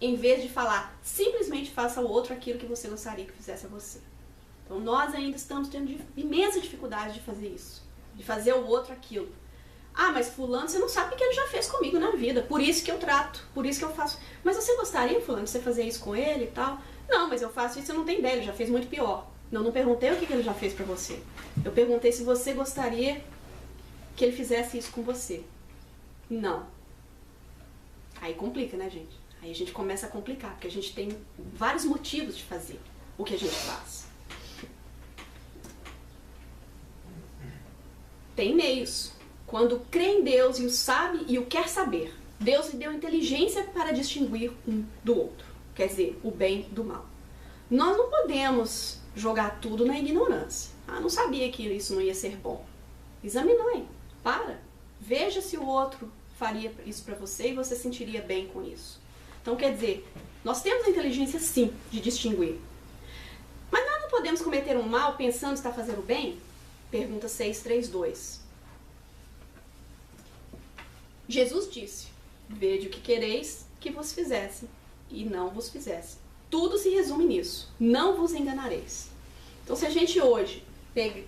Speaker 1: Em vez de falar, simplesmente faça ao outro aquilo que você gostaria que fizesse a você. Então nós ainda estamos tendo imensa dificuldade de fazer isso. De fazer ao outro aquilo. Mas fulano, você não sabe o que ele já fez comigo na vida. Por isso que eu trato, por isso que eu faço. Mas você gostaria, fulano, de você fazer isso com ele e tal? Não, mas eu faço isso, você não tem ideia, ele já fez muito pior. Não perguntei o que ele já fez pra você. Eu perguntei se você gostaria que ele fizesse isso com você. Não. Aí complica, né, gente? Aí a gente começa a complicar, porque a gente tem vários motivos de fazer o que a gente faz. Tem meios. Quando crê em Deus e o sabe e o quer saber, Deus lhe deu inteligência para distinguir um do outro. Quer dizer, o bem do mal. Nós não podemos jogar tudo na ignorância. Não sabia que isso não ia ser bom. Examine, para. Veja se o outro faria isso para você e você sentiria bem com isso. Então, quer dizer, nós temos a inteligência sim de distinguir. Mas nós não podemos cometer um mal pensando estar fazendo bem? Pergunta 632. Jesus disse, vede o que quereis que vos fizesse e não vos fizesse. Tudo se resume nisso. Não vos enganareis. Então, se a gente hoje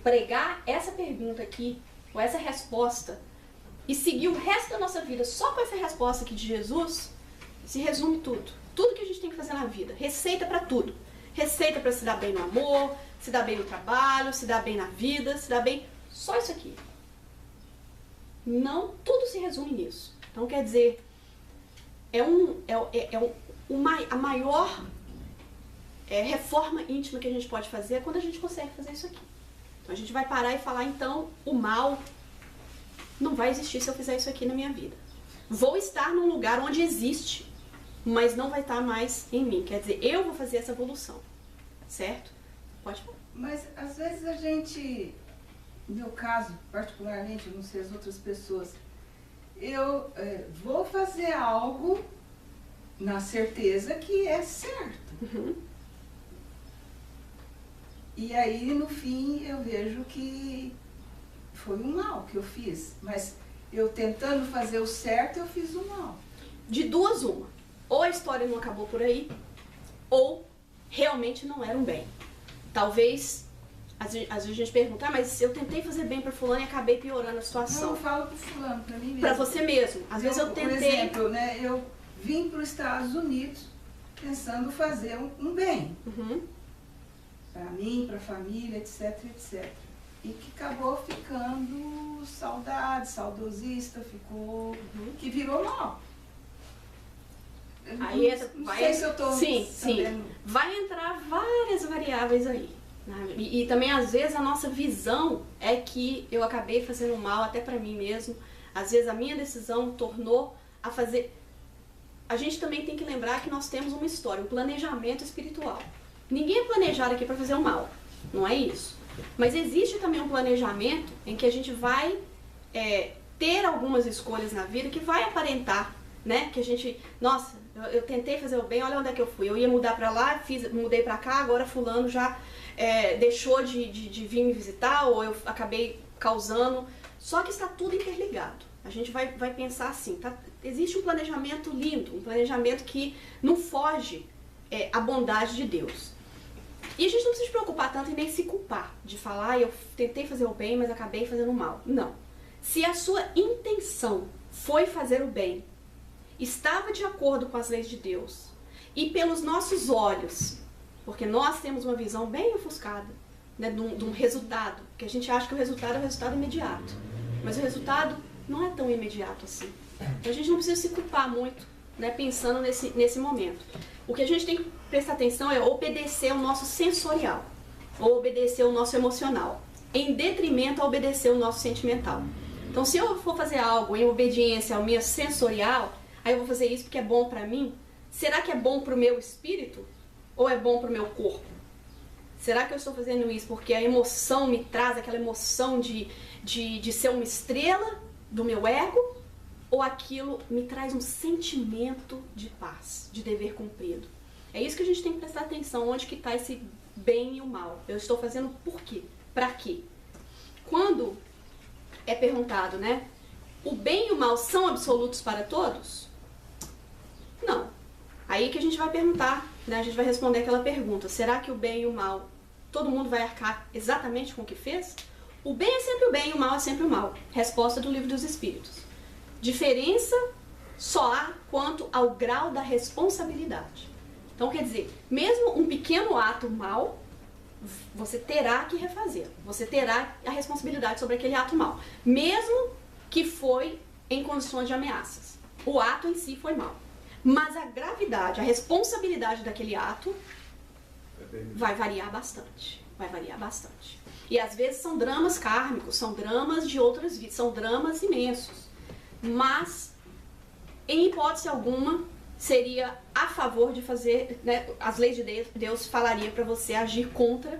Speaker 1: pregar essa pergunta aqui, ou essa resposta, e seguir o resto da nossa vida só com essa resposta aqui de Jesus, se resume tudo. Tudo que a gente tem que fazer na vida. Receita para tudo. Receita para se dar bem no amor, se dar bem no trabalho, se dar bem na vida, se dar bem... Só isso aqui. Não, tudo se resume nisso. Então, quer dizer, a maior reforma íntima que a gente pode fazer é quando a gente consegue fazer isso aqui. Então, a gente vai parar e falar, então, o mal não vai existir se eu fizer isso aqui na minha vida. Vou estar num lugar onde existe, mas não vai estar mais em mim. Quer dizer, eu vou fazer essa evolução. Certo? Pode falar.
Speaker 3: Mas, às vezes, a gente... No meu caso, particularmente, não sei as outras pessoas, eu vou fazer algo na certeza que é certo.
Speaker 1: Uhum.
Speaker 3: E aí, no fim, eu vejo que foi um mal que eu fiz. Mas eu tentando fazer o certo, eu fiz o mal.
Speaker 1: De duas, uma. Ou a história não acabou por aí, ou realmente não era um bem. Talvez Às vezes a gente pergunta, mas eu tentei fazer bem pra fulano e acabei piorando a
Speaker 10: Não,
Speaker 1: situação.
Speaker 10: eu falo pro fulano, pra mim mesmo.
Speaker 1: Pra você mesmo. Às vezes eu
Speaker 10: Por
Speaker 1: tentei...
Speaker 10: exemplo, né, eu vim para os Estados Unidos pensando fazer um bem.
Speaker 1: Uhum.
Speaker 10: Para mim, para a família, etc, etc. E que acabou ficando saudosista, ficou... que virou mal. Eu
Speaker 1: Aí
Speaker 10: não
Speaker 1: vai-
Speaker 10: sei se eu estou
Speaker 1: sim.
Speaker 10: sabendo.
Speaker 1: Vai entrar várias variáveis aí. Né? E também, às vezes, a nossa visão é que eu acabei fazendo mal até pra mim mesmo. Às vezes, a minha decisão tornou a fazer... A gente também tem que lembrar que nós temos uma história, um planejamento espiritual. Ninguém é planejado aqui pra fazer o mal. Não é isso. Mas existe também um planejamento em que a gente vai ter algumas escolhas na vida que vai aparentar, né? Que a gente... Nossa, eu tentei fazer o bem, olha onde é que eu fui. Eu ia mudar pra lá, mudei pra cá, agora fulano já deixou de vir me visitar, ou eu acabei causando. Só que está tudo interligado. A gente vai pensar assim, tá? Existe um planejamento lindo, um planejamento que não foge à bondade de Deus. E a gente não precisa se preocupar tanto e nem se culpar de falar, eu tentei fazer o bem, mas acabei fazendo o mal. Não. Se a sua intenção foi fazer o bem, estava de acordo com as leis de Deus, e pelos nossos olhos, porque nós temos uma visão bem ofuscada, né, de um resultado, que a gente acha que o resultado é o resultado imediato, mas o resultado não é tão imediato assim. Então a gente não precisa se culpar muito, né, pensando nesse momento. O que a gente tem que prestar atenção é obedecer o nosso sensorial, ou obedecer o nosso emocional, em detrimento a obedecer o nosso sentimental. Então, se eu for fazer algo em obediência ao meu sensorial, aí eu vou fazer isso porque é bom pra mim, será que é bom pro meu espírito ou é bom pro meu corpo? Será que eu estou fazendo isso porque a emoção me traz aquela emoção de ser uma estrela do meu ego? Ou aquilo me traz um sentimento de paz, de dever cumprido? É isso que a gente tem que prestar atenção, onde que está esse bem e o mal. Eu estou fazendo por quê? Pra quê? Quando é perguntado, né? O bem e o mal são absolutos para todos? Não. Aí que a gente vai perguntar, né? A gente vai responder aquela pergunta. Será que o bem e o mal, todo mundo vai arcar exatamente com o que fez? O bem é sempre o bem e o mal é sempre o mal. Resposta do Livro dos Espíritos. Diferença só há quanto ao grau da responsabilidade. Então, quer dizer, mesmo um pequeno ato mal, você terá que refazer. Você terá a responsabilidade sobre aquele ato mal. Mesmo que foi em condições de ameaças. O ato em si foi mal. Mas a gravidade, a responsabilidade daquele ato vai variar bastante. Vai variar bastante. E às vezes são dramas kármicos, são dramas de outras vidas, são dramas imensos. Mas, em hipótese alguma, seria a favor de fazer, né, as leis de Deus falaria para você agir contra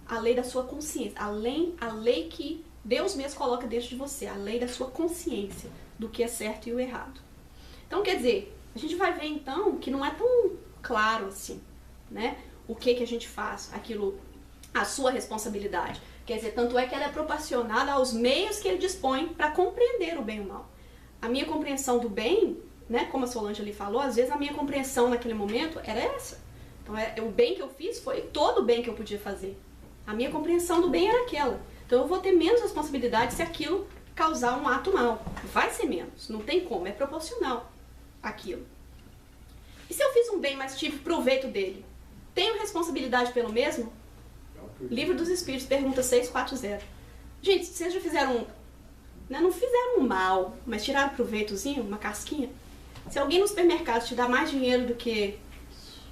Speaker 1: a lei da sua consciência, a lei que Deus mesmo coloca dentro de você, a lei da sua consciência, do que é certo e o errado. Então, quer dizer, a gente vai ver então que não é tão claro assim, né, o que a gente faz, aquilo, a sua responsabilidade. Quer dizer, tanto é que ela é proporcionada aos meios que ele dispõe para compreender o bem e o mal. A minha compreensão do bem, né, como a Solange ali falou, às vezes a minha compreensão naquele momento era essa. Então, o bem que eu fiz foi todo o bem que eu podia fazer. A minha compreensão do bem era aquela. Então, eu vou ter menos responsabilidade se aquilo causar um ato mal. Vai ser menos, não tem como, é proporcional àquilo. E se eu fiz um bem, mas tive proveito dele, tenho responsabilidade pelo mesmo? Livro dos Espíritos, pergunta 640. Gente, vocês já fizeram... Não fizeram um mal, mas tiraram proveitozinho, uma casquinha. Se alguém no supermercado te dá mais dinheiro do que,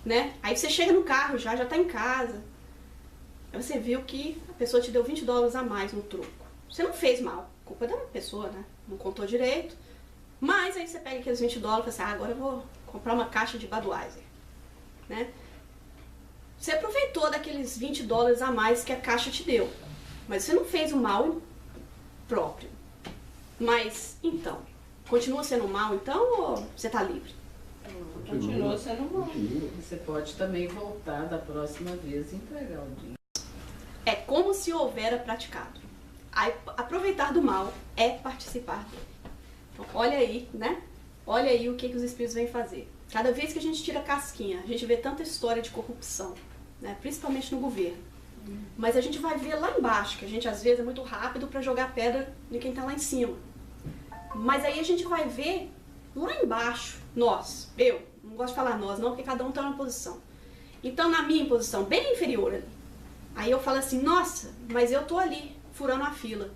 Speaker 1: né? Aí você chega no carro já tá em casa. Aí você viu que a pessoa te deu $20 a mais no troco. Você não fez mal, culpa da pessoa, né? Não contou direito. Mas aí você pega aqueles $20 e fala assim, agora eu vou comprar uma caixa de Budweiser, né? Você aproveitou daqueles $20 a mais que a caixa te deu. Mas você não fez o mal próprio. Mas, então, continua sendo mal, então, ou você tá livre?
Speaker 3: Continua sendo mal.
Speaker 8: Você pode também voltar da próxima vez e entregar o dinheiro.
Speaker 1: É como se houvera praticado. Aproveitar do mal é participar dele. Então, olha aí, né? Olha aí o que os espíritos vêm fazer. Cada vez que a gente tira casquinha, a gente vê tanta história de corrupção, né? Principalmente no governo. Mas a gente vai ver lá embaixo, que a gente às vezes é muito rápido para jogar pedra de quem está lá em cima. Mas aí a gente vai ver lá embaixo, nós, eu, não gosto de falar nós não, porque cada um está numa posição. Então na minha posição, bem inferior ali, aí eu falo assim, nossa, mas eu tô ali, furando a fila.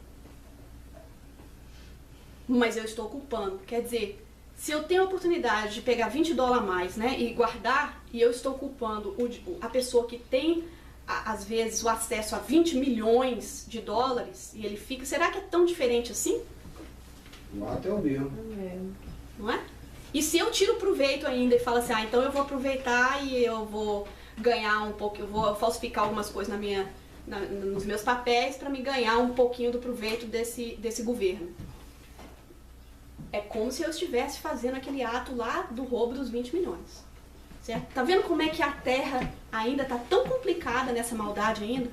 Speaker 1: Mas eu estou culpando, quer dizer, se eu tenho a oportunidade de pegar $20 a mais, né, e guardar, e eu estou culpando a pessoa que tem, às vezes, o acesso a 20 milhões de dólares, e ele fica, será que é tão diferente assim?
Speaker 9: Lá até o mesmo.
Speaker 1: Não é? E se eu tiro proveito ainda e falo assim, então eu vou aproveitar e eu vou ganhar um pouco, eu vou falsificar algumas coisas nos meus papéis para me ganhar um pouquinho do proveito desse governo. É como se eu estivesse fazendo aquele ato lá do roubo dos 20 milhões. Certo? Tá vendo como é que a Terra ainda tá tão complicada nessa maldade ainda?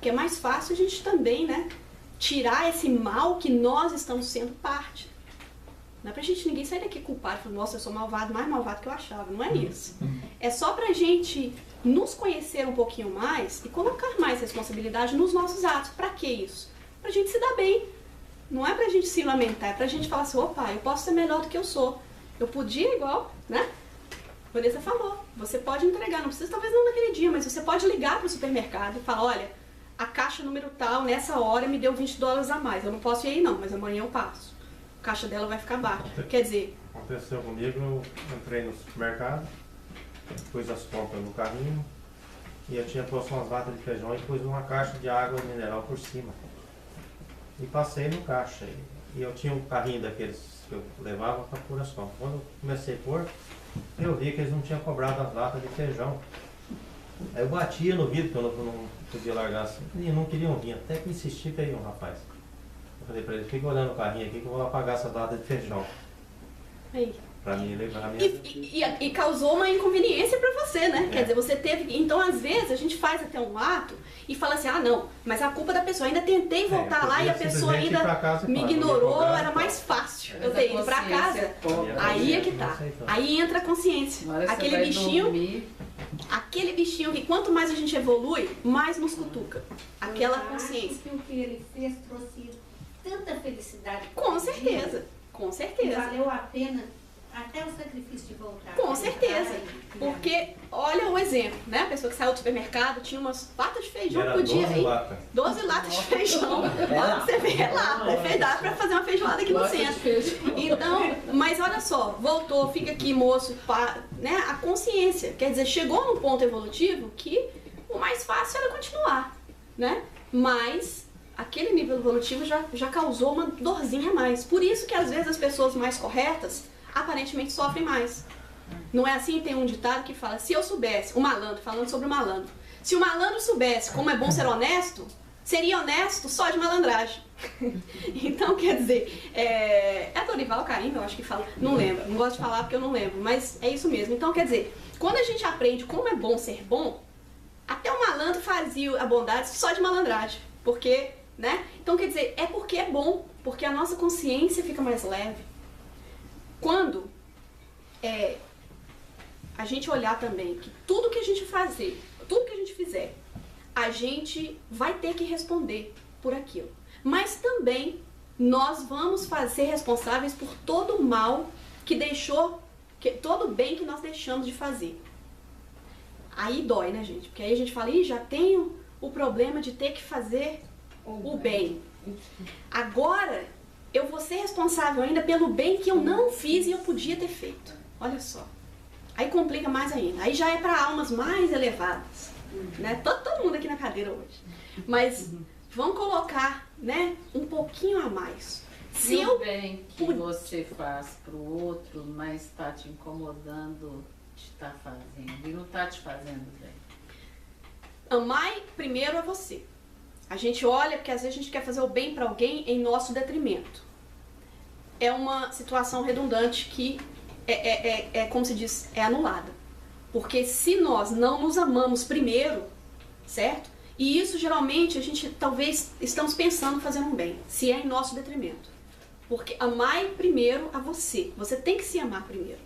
Speaker 1: Que é mais fácil a gente também, né, tirar esse mal que nós estamos sendo parte. Não é pra gente ninguém sair daqui culpado e falar, nossa, eu sou malvado, mais malvado que eu achava. Não é isso. É só pra gente nos conhecer um pouquinho mais e colocar mais responsabilidade nos nossos atos. Pra que isso? Pra gente se dar bem. Não é pra gente se lamentar, é pra gente falar assim, opa, eu posso ser melhor do que eu sou. Eu podia igual, né? Vanessa falou, você pode entregar, não precisa talvez não naquele dia, mas você pode ligar pro supermercado e falar, olha, a caixa número tal, nessa hora, me deu $20 a mais. Eu não posso ir aí não, mas amanhã eu passo. A caixa dela vai ficar baixa. Quer dizer...
Speaker 2: Aconteceu comigo, eu entrei no supermercado, pus as compras no carrinho, e eu tinha posto umas latas de feijão e pus uma caixa de água mineral por cima. E passei no caixa. E eu tinha um carrinho daqueles que eu levava para pôr as compras. Quando eu comecei a pôr, eu vi que eles não tinham cobrado as latas de feijão. Aí eu batia no vidro, porque eu não podia largar assim, e não queriam vir. Até que insisti, veio um rapaz. Eu falei para ele, fica olhando o carrinho aqui que eu vou lá pagar essas latas de feijão.
Speaker 1: Aí.
Speaker 2: Pra mim levar a minha...
Speaker 1: E causou uma inconveniência pra você, né? Quer dizer, você teve... Então, às vezes, a gente faz até um ato e fala assim, ah, não, mas a culpa da pessoa. Ainda tentei voltar lá e a pessoa ainda me ignorou, era mais fácil eu ter ido pra casa. Aí é que tá. Aí entra a consciência. Aquele bichinho que quanto mais a gente evolui, mais nos cutuca. Aquela consciência.
Speaker 11: Que o que ele fez trouxe tanta felicidade.
Speaker 1: Com certeza, com certeza.
Speaker 11: Valeu a pena até o sacrifício de voltar.
Speaker 1: Com certeza. Porque, olha o exemplo, né? A pessoa que saiu do supermercado tinha umas latas de feijão por dia. 12 latas de feijão. Olha, você vê lata. Dá pra fazer uma feijoada aqui no centro. Então, mas olha só, voltou, fica aqui, moço, né? A consciência. Quer dizer, chegou num ponto evolutivo que o mais fácil era continuar, né? Mas aquele nível evolutivo já causou uma dorzinha a mais. Por isso que às vezes as pessoas mais corretas aparentemente sofrem mais. Não é assim? Tem um ditado que fala, se eu soubesse, o malandro, falando sobre o malandro, se o malandro soubesse como é bom ser honesto, seria honesto só de malandragem. Então, quer dizer, é Dorival Caymmi, eu acho que fala, não lembro, não gosto de falar porque eu não lembro, mas é isso mesmo. Então, quer dizer, quando a gente aprende como é bom ser bom, até o malandro fazia a bondade só de malandragem, porque, né? Então, quer dizer, é porque é bom, porque a nossa consciência fica mais leve. Quando a gente olhar também que tudo que a gente fazer, tudo que a gente fizer, a gente vai ter que responder por aquilo. Mas também nós vamos ser responsáveis por todo o mal que todo o bem que nós deixamos de fazer. Aí dói, né, gente? Porque aí a gente fala, já tenho o problema de ter que fazer o bem. Agora eu vou ser responsável ainda pelo bem que eu não fiz e eu podia ter feito. Olha só. Aí complica mais ainda. Aí já é para almas mais elevadas. Né? Todo mundo aqui na cadeira hoje. Mas vamos colocar, né, um pouquinho a mais.
Speaker 8: Se o bem que você faz para o outro, mas está te incomodando de estar fazendo e não está te fazendo bem.
Speaker 1: Amai primeiro a você. A gente olha porque às vezes a gente quer fazer o bem para alguém em nosso detrimento. É uma situação redundante que como se diz, é anulada. Porque se nós não nos amamos primeiro, certo? E isso geralmente a gente talvez estamos pensando fazer um bem, se é em nosso detrimento. Porque amai primeiro a você. Você tem que se amar primeiro.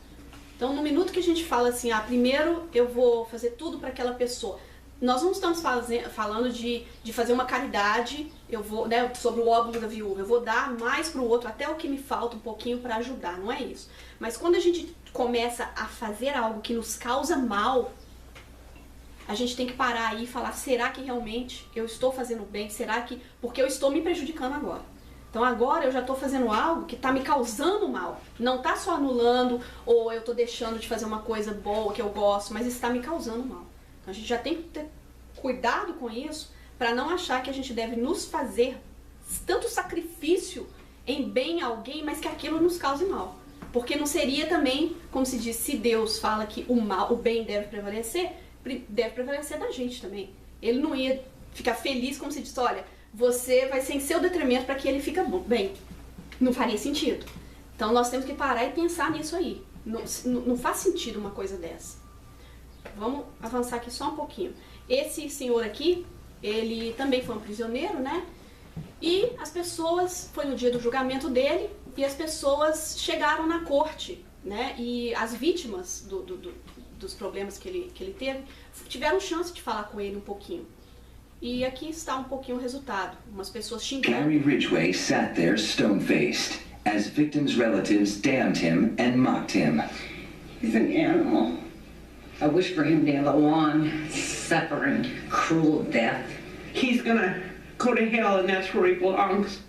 Speaker 1: Então no minuto que a gente fala assim, primeiro eu vou fazer tudo para aquela pessoa, nós não estamos falando de fazer uma caridade, eu vou, né, sobre o óbolo da viúva, eu vou dar mais pro outro, até o que me falta um pouquinho para ajudar, não é isso. Mas quando a gente começa a fazer algo que nos causa mal, a gente tem que parar aí e falar, será que realmente eu estou fazendo bem? Será que... Porque eu estou me prejudicando agora. Então agora eu já estou fazendo algo que está me causando mal. Não está só anulando ou eu estou deixando de fazer uma coisa boa que eu gosto, mas está me causando mal. Então a gente já tem que ter cuidado com isso para não achar que a gente deve nos fazer tanto sacrifício em bem a alguém, mas que aquilo nos cause mal. Porque não seria também, como se diz, se Deus fala que o bem deve prevalecer da gente também. Ele não ia ficar feliz como se diz, olha, você vai ser em seu detrimento para que ele fique bem. Não faria sentido. Então nós temos que parar e pensar nisso aí. Não faz sentido uma coisa dessa. Vamos avançar aqui só um pouquinho. Esse senhor aqui, ele também foi um prisioneiro, né? E as pessoas, foi no dia do julgamento dele, e as pessoas chegaram na corte, né? E as vítimas dos problemas que ele teve, tiveram chance de falar com ele um pouquinho. E aqui está um pouquinho o resultado. Umas pessoas xingando.
Speaker 12: Gary Ridgway sat there stone-faced as victims' relatives damned him and mocked him.
Speaker 13: He's an animal. I wish for him to have a long, suffering, cruel death.
Speaker 3: He's gonna go to hell and that's where he belongs.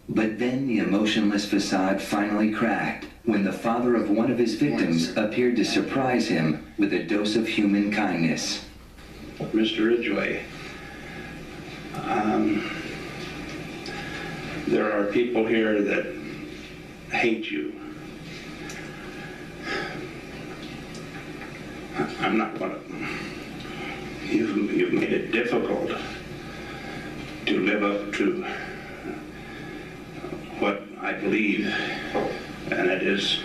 Speaker 12: But then the emotionless facade finally cracked when the father of one of his victims appeared to surprise him with a dose of human kindness.
Speaker 6: Mr. Ridgway, there are people here that hate you. I'm not gonna... You've made it difficult to live up to what I believe, and it is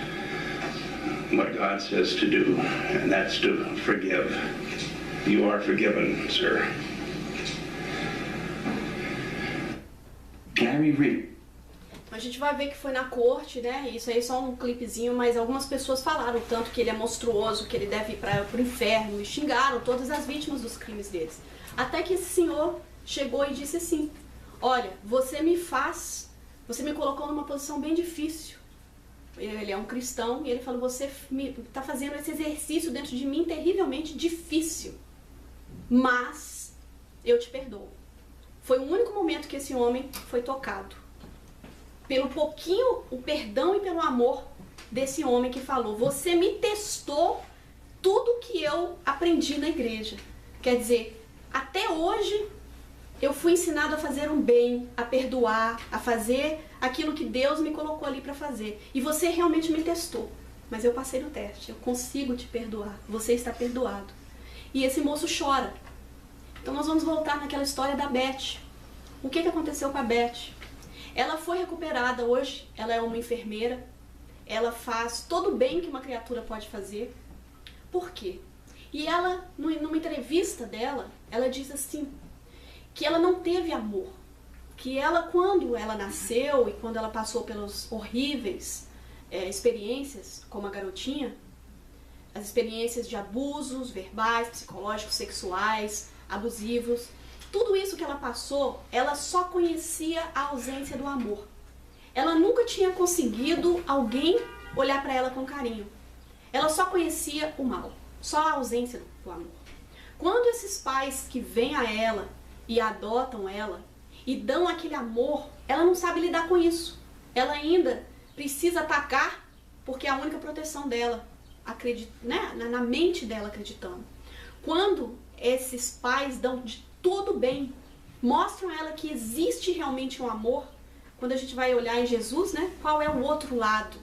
Speaker 6: what God says to do, and that's to forgive. You are forgiven, sir.
Speaker 12: Gary Ridgway.
Speaker 1: A gente vai ver que foi na corte, né? Isso aí é só um clipezinho, mas algumas pessoas falaram o tanto que ele é monstruoso, que ele deve ir pro inferno, e xingaram todas as vítimas dos crimes deles. Até que esse senhor chegou e disse assim, olha, você me colocou numa posição bem difícil. Ele é um cristão e ele falou, você está fazendo esse exercício dentro de mim terrivelmente difícil, mas eu te perdoo. Foi o único momento que esse homem foi tocado. Pelo pouquinho, o perdão e pelo amor desse homem que falou, você me testou tudo que eu aprendi na igreja. Quer dizer, até hoje eu fui ensinado a fazer um bem, a perdoar, a fazer aquilo que Deus me colocou ali para fazer. E você realmente me testou, mas eu passei no teste, eu consigo te perdoar, você está perdoado. E esse moço chora. Então nós vamos voltar naquela história da Beth. O que aconteceu com a Beth? Ela foi recuperada hoje, ela é uma enfermeira, ela faz todo o bem que uma criatura pode fazer. Por quê? E ela, numa entrevista dela, ela diz assim, que ela não teve amor. Que ela, quando ela nasceu e quando ela passou pelas horríveis experiências como a garotinha, as experiências de abusos verbais, psicológicos, sexuais, abusivos, tudo isso que ela passou, ela só conhecia a ausência do amor. Ela nunca tinha conseguido alguém olhar para ela com carinho. Ela só conhecia o mal, só a ausência do amor. Quando esses pais que vêm a ela e adotam ela e dão aquele amor, ela não sabe lidar com isso. Ela ainda precisa atacar porque é a única proteção dela, né? Na mente dela acreditando. Quando esses pais dão de tudo bem, mostram a ela que existe realmente um amor, quando a gente vai olhar em Jesus, né? Qual é o outro lado?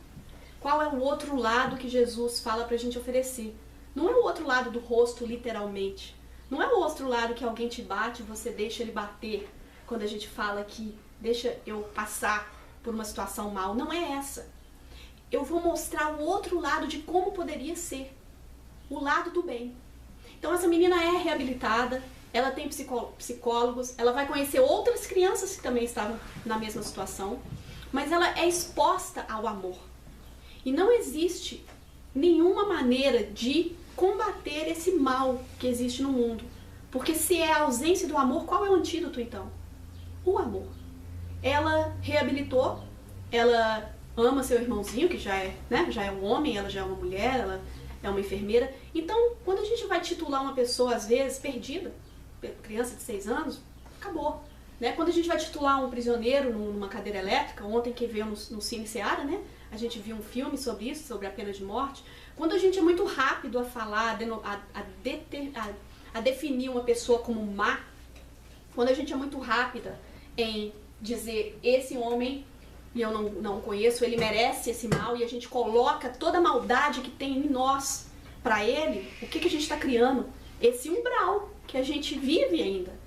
Speaker 1: Qual é o outro lado que Jesus fala pra gente oferecer? Não é o outro lado do rosto, literalmente. Não é o outro lado que alguém te bate e você deixa ele bater. Quando a gente fala que deixa eu passar por uma situação mal. Não é essa. Eu vou mostrar o outro lado de como poderia ser. O lado do bem. Então essa menina é reabilitada. Ela tem psicólogos. Ela vai conhecer outras crianças que também estavam na mesma situação. Mas ela é exposta ao amor. E não existe nenhuma maneira de combater esse mal que existe no mundo. Porque se é a ausência do amor, qual é o antídoto então? O amor. Ela reabilitou, ela ama seu irmãozinho, que já é, né, já é um homem, ela já é uma mulher, ela é uma enfermeira. Então, quando a gente vai titular uma pessoa, às vezes, perdida, criança de 6 anos, acabou. Né? Quando a gente vai titular um prisioneiro numa cadeira elétrica, ontem que veio no Cine Seara, né? A gente viu um filme sobre isso, sobre a pena de morte. Quando a gente é muito rápido a falar, a definir uma pessoa como má, quando a gente é muito rápida em dizer esse homem, e eu não conheço, ele merece esse mal, e a gente coloca toda a maldade que tem em nós para ele, o que a gente está criando? Esse umbral que a gente vive ainda.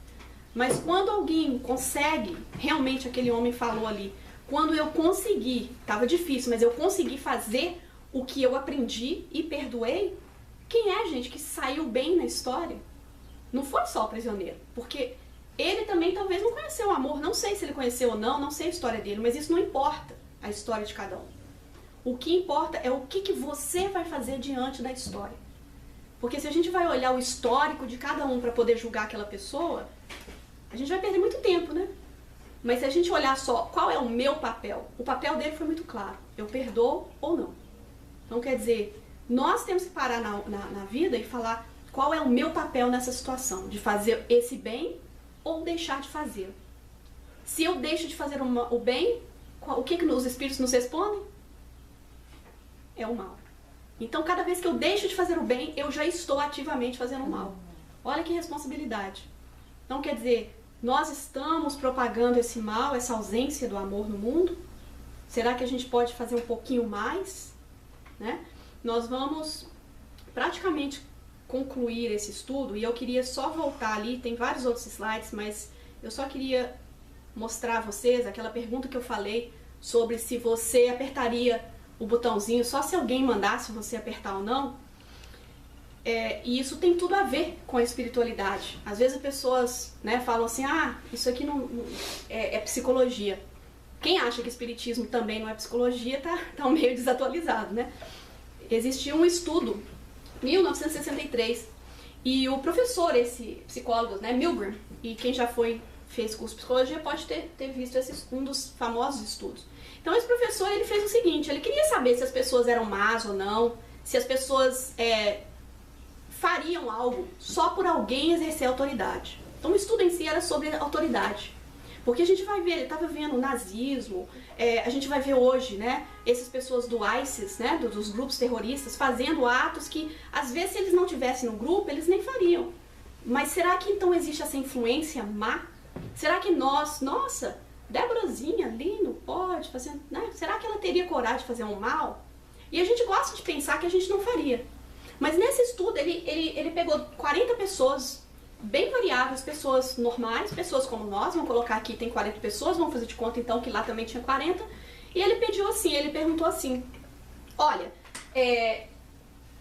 Speaker 1: Mas quando alguém consegue, realmente aquele homem falou ali, quando eu consegui, estava difícil, mas eu consegui fazer o que eu aprendi e perdoei, quem é, gente, que saiu bem na história? Não foi só o prisioneiro, porque ele também talvez não conheceu o amor, não sei se ele conheceu ou não sei a história dele, mas isso não importa, a história de cada um. O que importa é o que você vai fazer diante da história. Porque se a gente vai olhar o histórico de cada um para poder julgar aquela pessoa, a gente vai perder muito tempo, né? Mas se a gente olhar só qual é o meu papel, o papel dele foi muito claro. Eu perdoo ou não. Então quer dizer, nós temos que parar na vida e falar qual é o meu papel nessa situação, de fazer esse bem ou deixar de fazer. Se eu deixo de fazer o bem, o que os espíritos nos respondem? É o mal. Então cada vez que eu deixo de fazer o bem, eu já estou ativamente fazendo o mal. Olha que responsabilidade. Então quer dizer, nós estamos propagando esse mal, essa ausência do amor no mundo? Será que a gente pode fazer um pouquinho mais? Né? Nós vamos praticamente concluir esse estudo e eu queria só voltar ali, tem vários outros slides, mas eu só queria mostrar a vocês aquela pergunta que eu falei sobre se você apertaria o botãozinho só se alguém mandasse você apertar ou não. E isso tem tudo a ver com a espiritualidade. Às vezes as pessoas, né, falam assim, isso aqui não é psicologia. Quem acha que espiritismo também não é psicologia tá meio desatualizado, né? Existia um estudo, 1963, e o professor, esse psicólogo, né, Milgram, e quem já fez curso de psicologia pode ter visto um dos famosos estudos. Então esse professor, ele fez o seguinte, ele queria saber se as pessoas eram más ou não, se as pessoas fariam algo só por alguém exercer autoridade. Então o estudo em si era sobre autoridade. Porque a gente vai ver, ele estava vendo o nazismo, a gente vai ver hoje, né, essas pessoas do ISIS, né, dos grupos terroristas, fazendo atos que, às vezes, se eles não tivessem no grupo, eles nem fariam. Mas será que então existe essa influência má? Será que nossa, Déborazinha ali não pode fazer, né? Será que ela teria coragem de fazer um mal? E a gente gosta de pensar que a gente não faria. Mas nesse estudo, ele pegou 40 pessoas bem variáveis, pessoas normais, pessoas como nós, vamos colocar aqui, tem 40 pessoas, vamos fazer de conta então que lá também tinha 40, e ele perguntou assim, olha,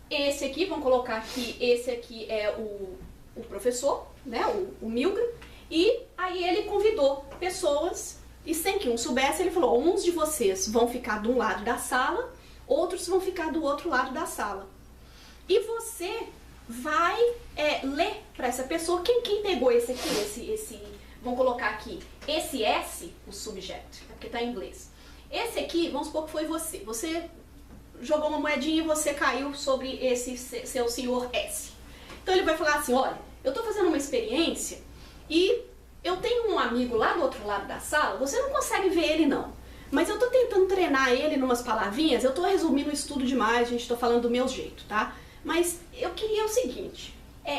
Speaker 1: esse aqui, vamos colocar aqui, esse aqui é o professor, né, o Milgram, e aí ele convidou pessoas, e sem que um soubesse, ele falou, uns de vocês vão ficar de um lado da sala, outros vão ficar do outro lado da sala. E você vai ler para essa pessoa, quem pegou esse aqui, vamos colocar aqui, esse S, o subject, porque está em inglês. Esse aqui, vamos supor que foi você. Você jogou uma moedinha e você caiu sobre esse seu senhor S. Então ele vai falar assim, olha, eu estou fazendo uma experiência e eu tenho um amigo lá do outro lado da sala, você não consegue ver ele não. Mas eu estou tentando treinar ele em umas palavrinhas, eu estou resumindo o estudo demais, gente, estou falando do meu jeito, tá? Mas eu queria o seguinte,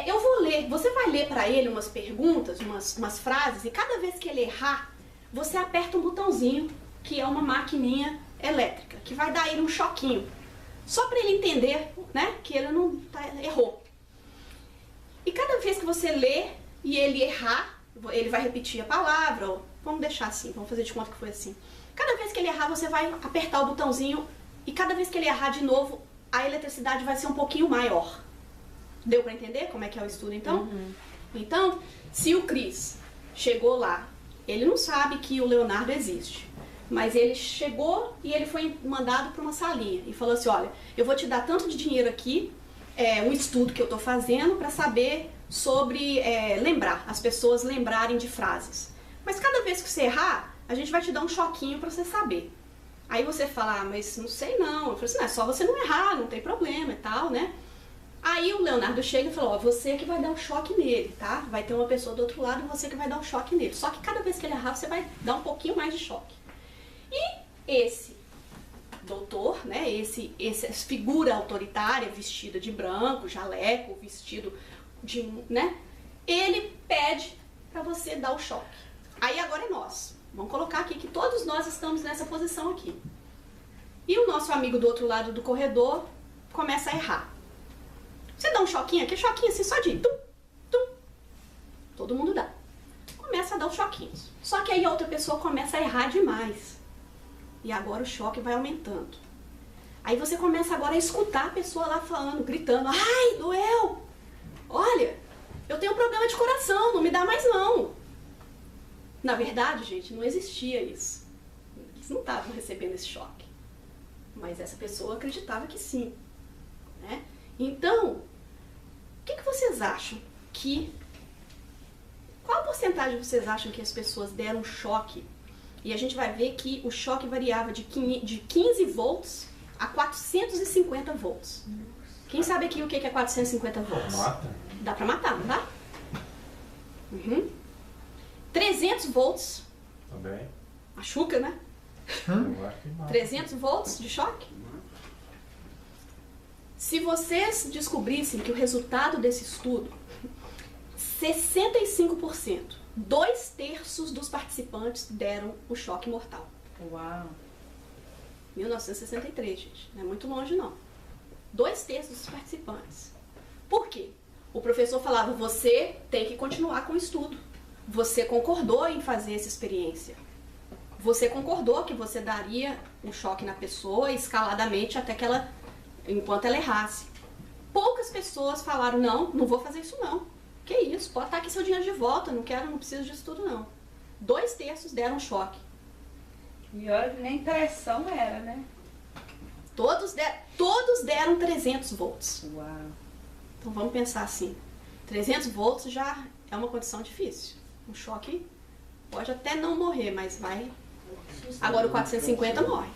Speaker 1: eu vou ler, você vai ler para ele umas perguntas, umas frases, e cada vez que ele errar, você aperta um botãozinho, que é uma maquininha elétrica, que vai dar ele um choquinho, só para ele entender, né, que ele não errou. E cada vez que você lê e ele errar, ele vai repetir a palavra, ou vamos deixar assim, vamos fazer de conta que foi assim. Cada vez que ele errar, você vai apertar o botãozinho, e cada vez que ele errar de novo, a eletricidade vai ser um pouquinho maior. Deu para entender como é que é o estudo, então? Uhum. Então, se o Cris chegou lá, ele não sabe que o Leonardo existe, mas ele chegou e ele foi mandado para uma salinha e falou assim, olha, eu vou te dar tanto de dinheiro aqui, um estudo que eu estou fazendo para saber sobre lembrar, as pessoas lembrarem de frases. Mas cada vez que você errar, a gente vai te dar um choquinho para você saber. Aí você fala, ah, mas não sei não. Eu falei assim, não, é só você não errar, não tem problema e tal, né? Aí o Leonardo chega e fala, ó, você que vai dar um choque nele, tá? Vai ter uma pessoa do outro lado e você que vai dar um choque nele. Só que cada vez que ele errar, você vai dar um pouquinho mais de choque. E esse doutor, né, essa figura autoritária, vestida de branco, jaleco, vestido de, né, ele pede para você dar o choque. Aí agora é nós. Vamos colocar aqui que todos nós estamos nessa posição aqui. E o nosso amigo do outro lado do corredor começa a errar. Você dá um choquinho aqui, choquinho assim, só de tum, tum. Todo mundo dá. Começa a dar os choquinhos. Só que aí a outra pessoa começa a errar demais. E agora o choque vai aumentando. Aí você começa agora a escutar a pessoa lá falando, gritando, ai, doeu! Olha, eu tenho um problema de coração, não me dá mais não. Na verdade, gente, não existia isso. Eles não estavam recebendo esse choque. Mas essa pessoa acreditava que sim. Né? Então, o que vocês acham que... Qual porcentagem vocês acham que as pessoas deram choque? E a gente vai ver que o choque variava de 15 volts a 450 volts. Quem sabe aqui o que é 450 volts?
Speaker 2: Mata.
Speaker 1: Dá pra matar, não dá? 300 volts.
Speaker 2: Também.
Speaker 1: Machuca, né?
Speaker 2: Eu acho que mata.
Speaker 1: 300 volts de choque. Se vocês descobrissem que o resultado desse estudo, 65%, 2/3 dos participantes deram o choque mortal.
Speaker 8: Uau!
Speaker 1: 1963, gente. Não é muito longe, não. 2/3 dos participantes. Por quê? O professor falava, você tem que continuar com o estudo. Você concordou em fazer essa experiência. Você concordou que você daria um choque na pessoa escaladamente até que ela, enquanto ela errasse. Poucas pessoas falaram, não vou fazer isso não. Que isso, pode estar aqui seu dinheiro de volta, não preciso disso tudo não. 2/3 deram choque.
Speaker 3: E olha, nem pressão era, né?
Speaker 1: Todos deram 300 volts.
Speaker 3: Uau.
Speaker 1: Então vamos pensar assim, 300 volts já é uma condição difícil. Um choque pode até não morrer, mas vai... Agora o 450 morre.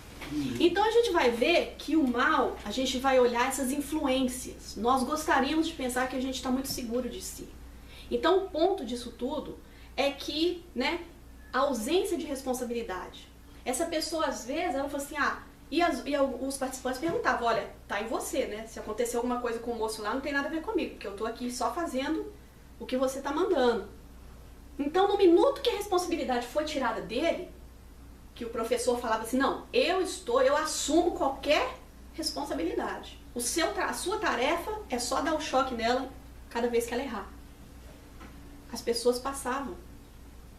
Speaker 1: Então a gente vai ver que o mal, a gente vai olhar essas influências. Nós gostaríamos de pensar que a gente está muito seguro de si. Então o ponto disso tudo é que, né, a ausência de responsabilidade. Essa pessoa às vezes, ela fala assim, os participantes perguntavam, olha, tá em você, né? Se acontecer alguma coisa com o moço lá, não tem nada a ver comigo, porque eu tô aqui só fazendo o que você tá mandando. Então no minuto que a responsabilidade foi tirada dele, que o professor falava assim, não, eu assumo qualquer responsabilidade. A sua tarefa é só dar o choque nela cada vez que ela errar. As pessoas passavam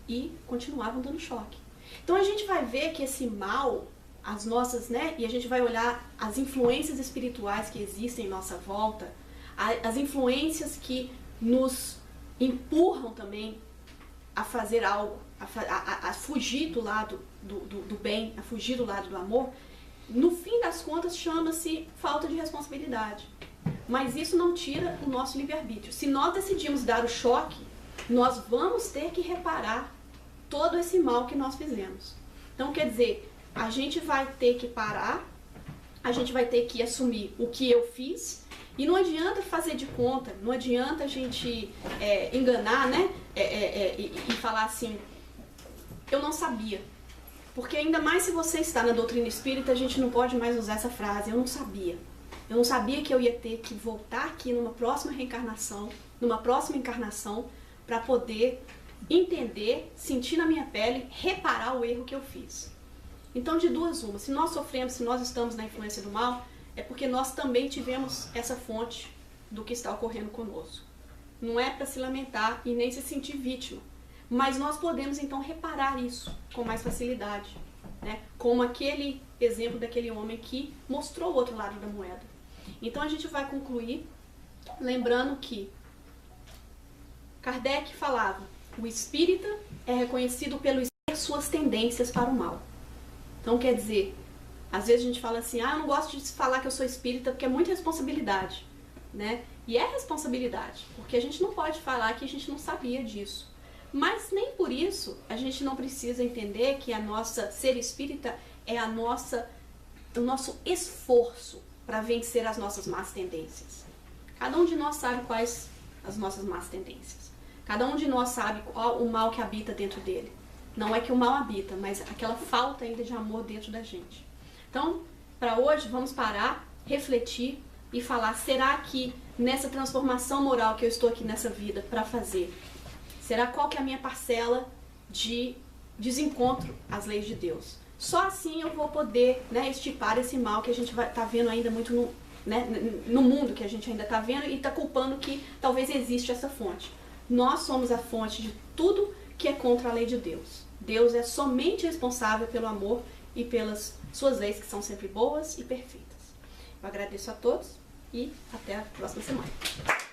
Speaker 1: e continuavam dando choque. Então a gente vai ver que esse mal, as nossas, né, e a gente vai olhar as influências espirituais que existem em nossa volta, as influências que nos empurram também a fazer algo, a fugir do lado do bem, a fugir do lado do amor, no fim das contas chama-se falta de responsabilidade. Mas isso não tira o nosso livre-arbítrio. Se nós decidimos dar o choque, nós vamos ter que reparar todo esse mal que nós fizemos. Então, quer dizer, a gente vai ter que parar, a gente vai ter que assumir o que eu fiz, e não adianta fazer de conta, não adianta a gente enganar, né, e falar assim, eu não sabia. Porque ainda mais se você está na doutrina espírita, a gente não pode mais usar essa frase, eu não sabia. Eu não sabia que eu ia ter que voltar aqui numa próxima reencarnação, numa próxima encarnação, para poder entender, sentir na minha pele, reparar o erro que eu fiz. Então, de duas uma, se nós sofremos, se nós estamos na influência do mal, é porque nós também tivemos essa fonte do que está ocorrendo conosco. Não é para se lamentar e nem se sentir vítima, mas nós podemos então reparar isso com mais facilidade, né? Como aquele exemplo daquele homem que mostrou o outro lado da moeda. Então a gente vai concluir lembrando que Kardec falava, o espírita é reconhecido pelo suas tendências para o mal. Então quer dizer, às vezes a gente fala assim, eu não gosto de falar que eu sou espírita porque é muita responsabilidade, né? E é responsabilidade, porque a gente não pode falar que a gente não sabia disso. Mas nem por isso a gente não precisa entender que a nossa ser espírita é o nosso esforço para vencer as nossas más tendências. Cada um de nós sabe quais as nossas más tendências. Cada um de nós sabe qual o mal que habita dentro dele. Não é que o mal habita, mas aquela falta ainda de amor dentro da gente. Então, para hoje, vamos parar, refletir e falar, será que nessa transformação moral que eu estou aqui nessa vida para fazer, será qual que é a minha parcela de desencontro às leis de Deus? Só assim eu vou poder, né, estipar esse mal que a gente está vendo ainda muito no mundo, que a gente ainda está vendo e está culpando que talvez existe essa fonte. Nós somos a fonte de tudo que é contra a lei de Deus. Deus é somente responsável pelo amor e pelas suas leis que são sempre boas e perfeitas. Eu agradeço a todos e até a próxima semana.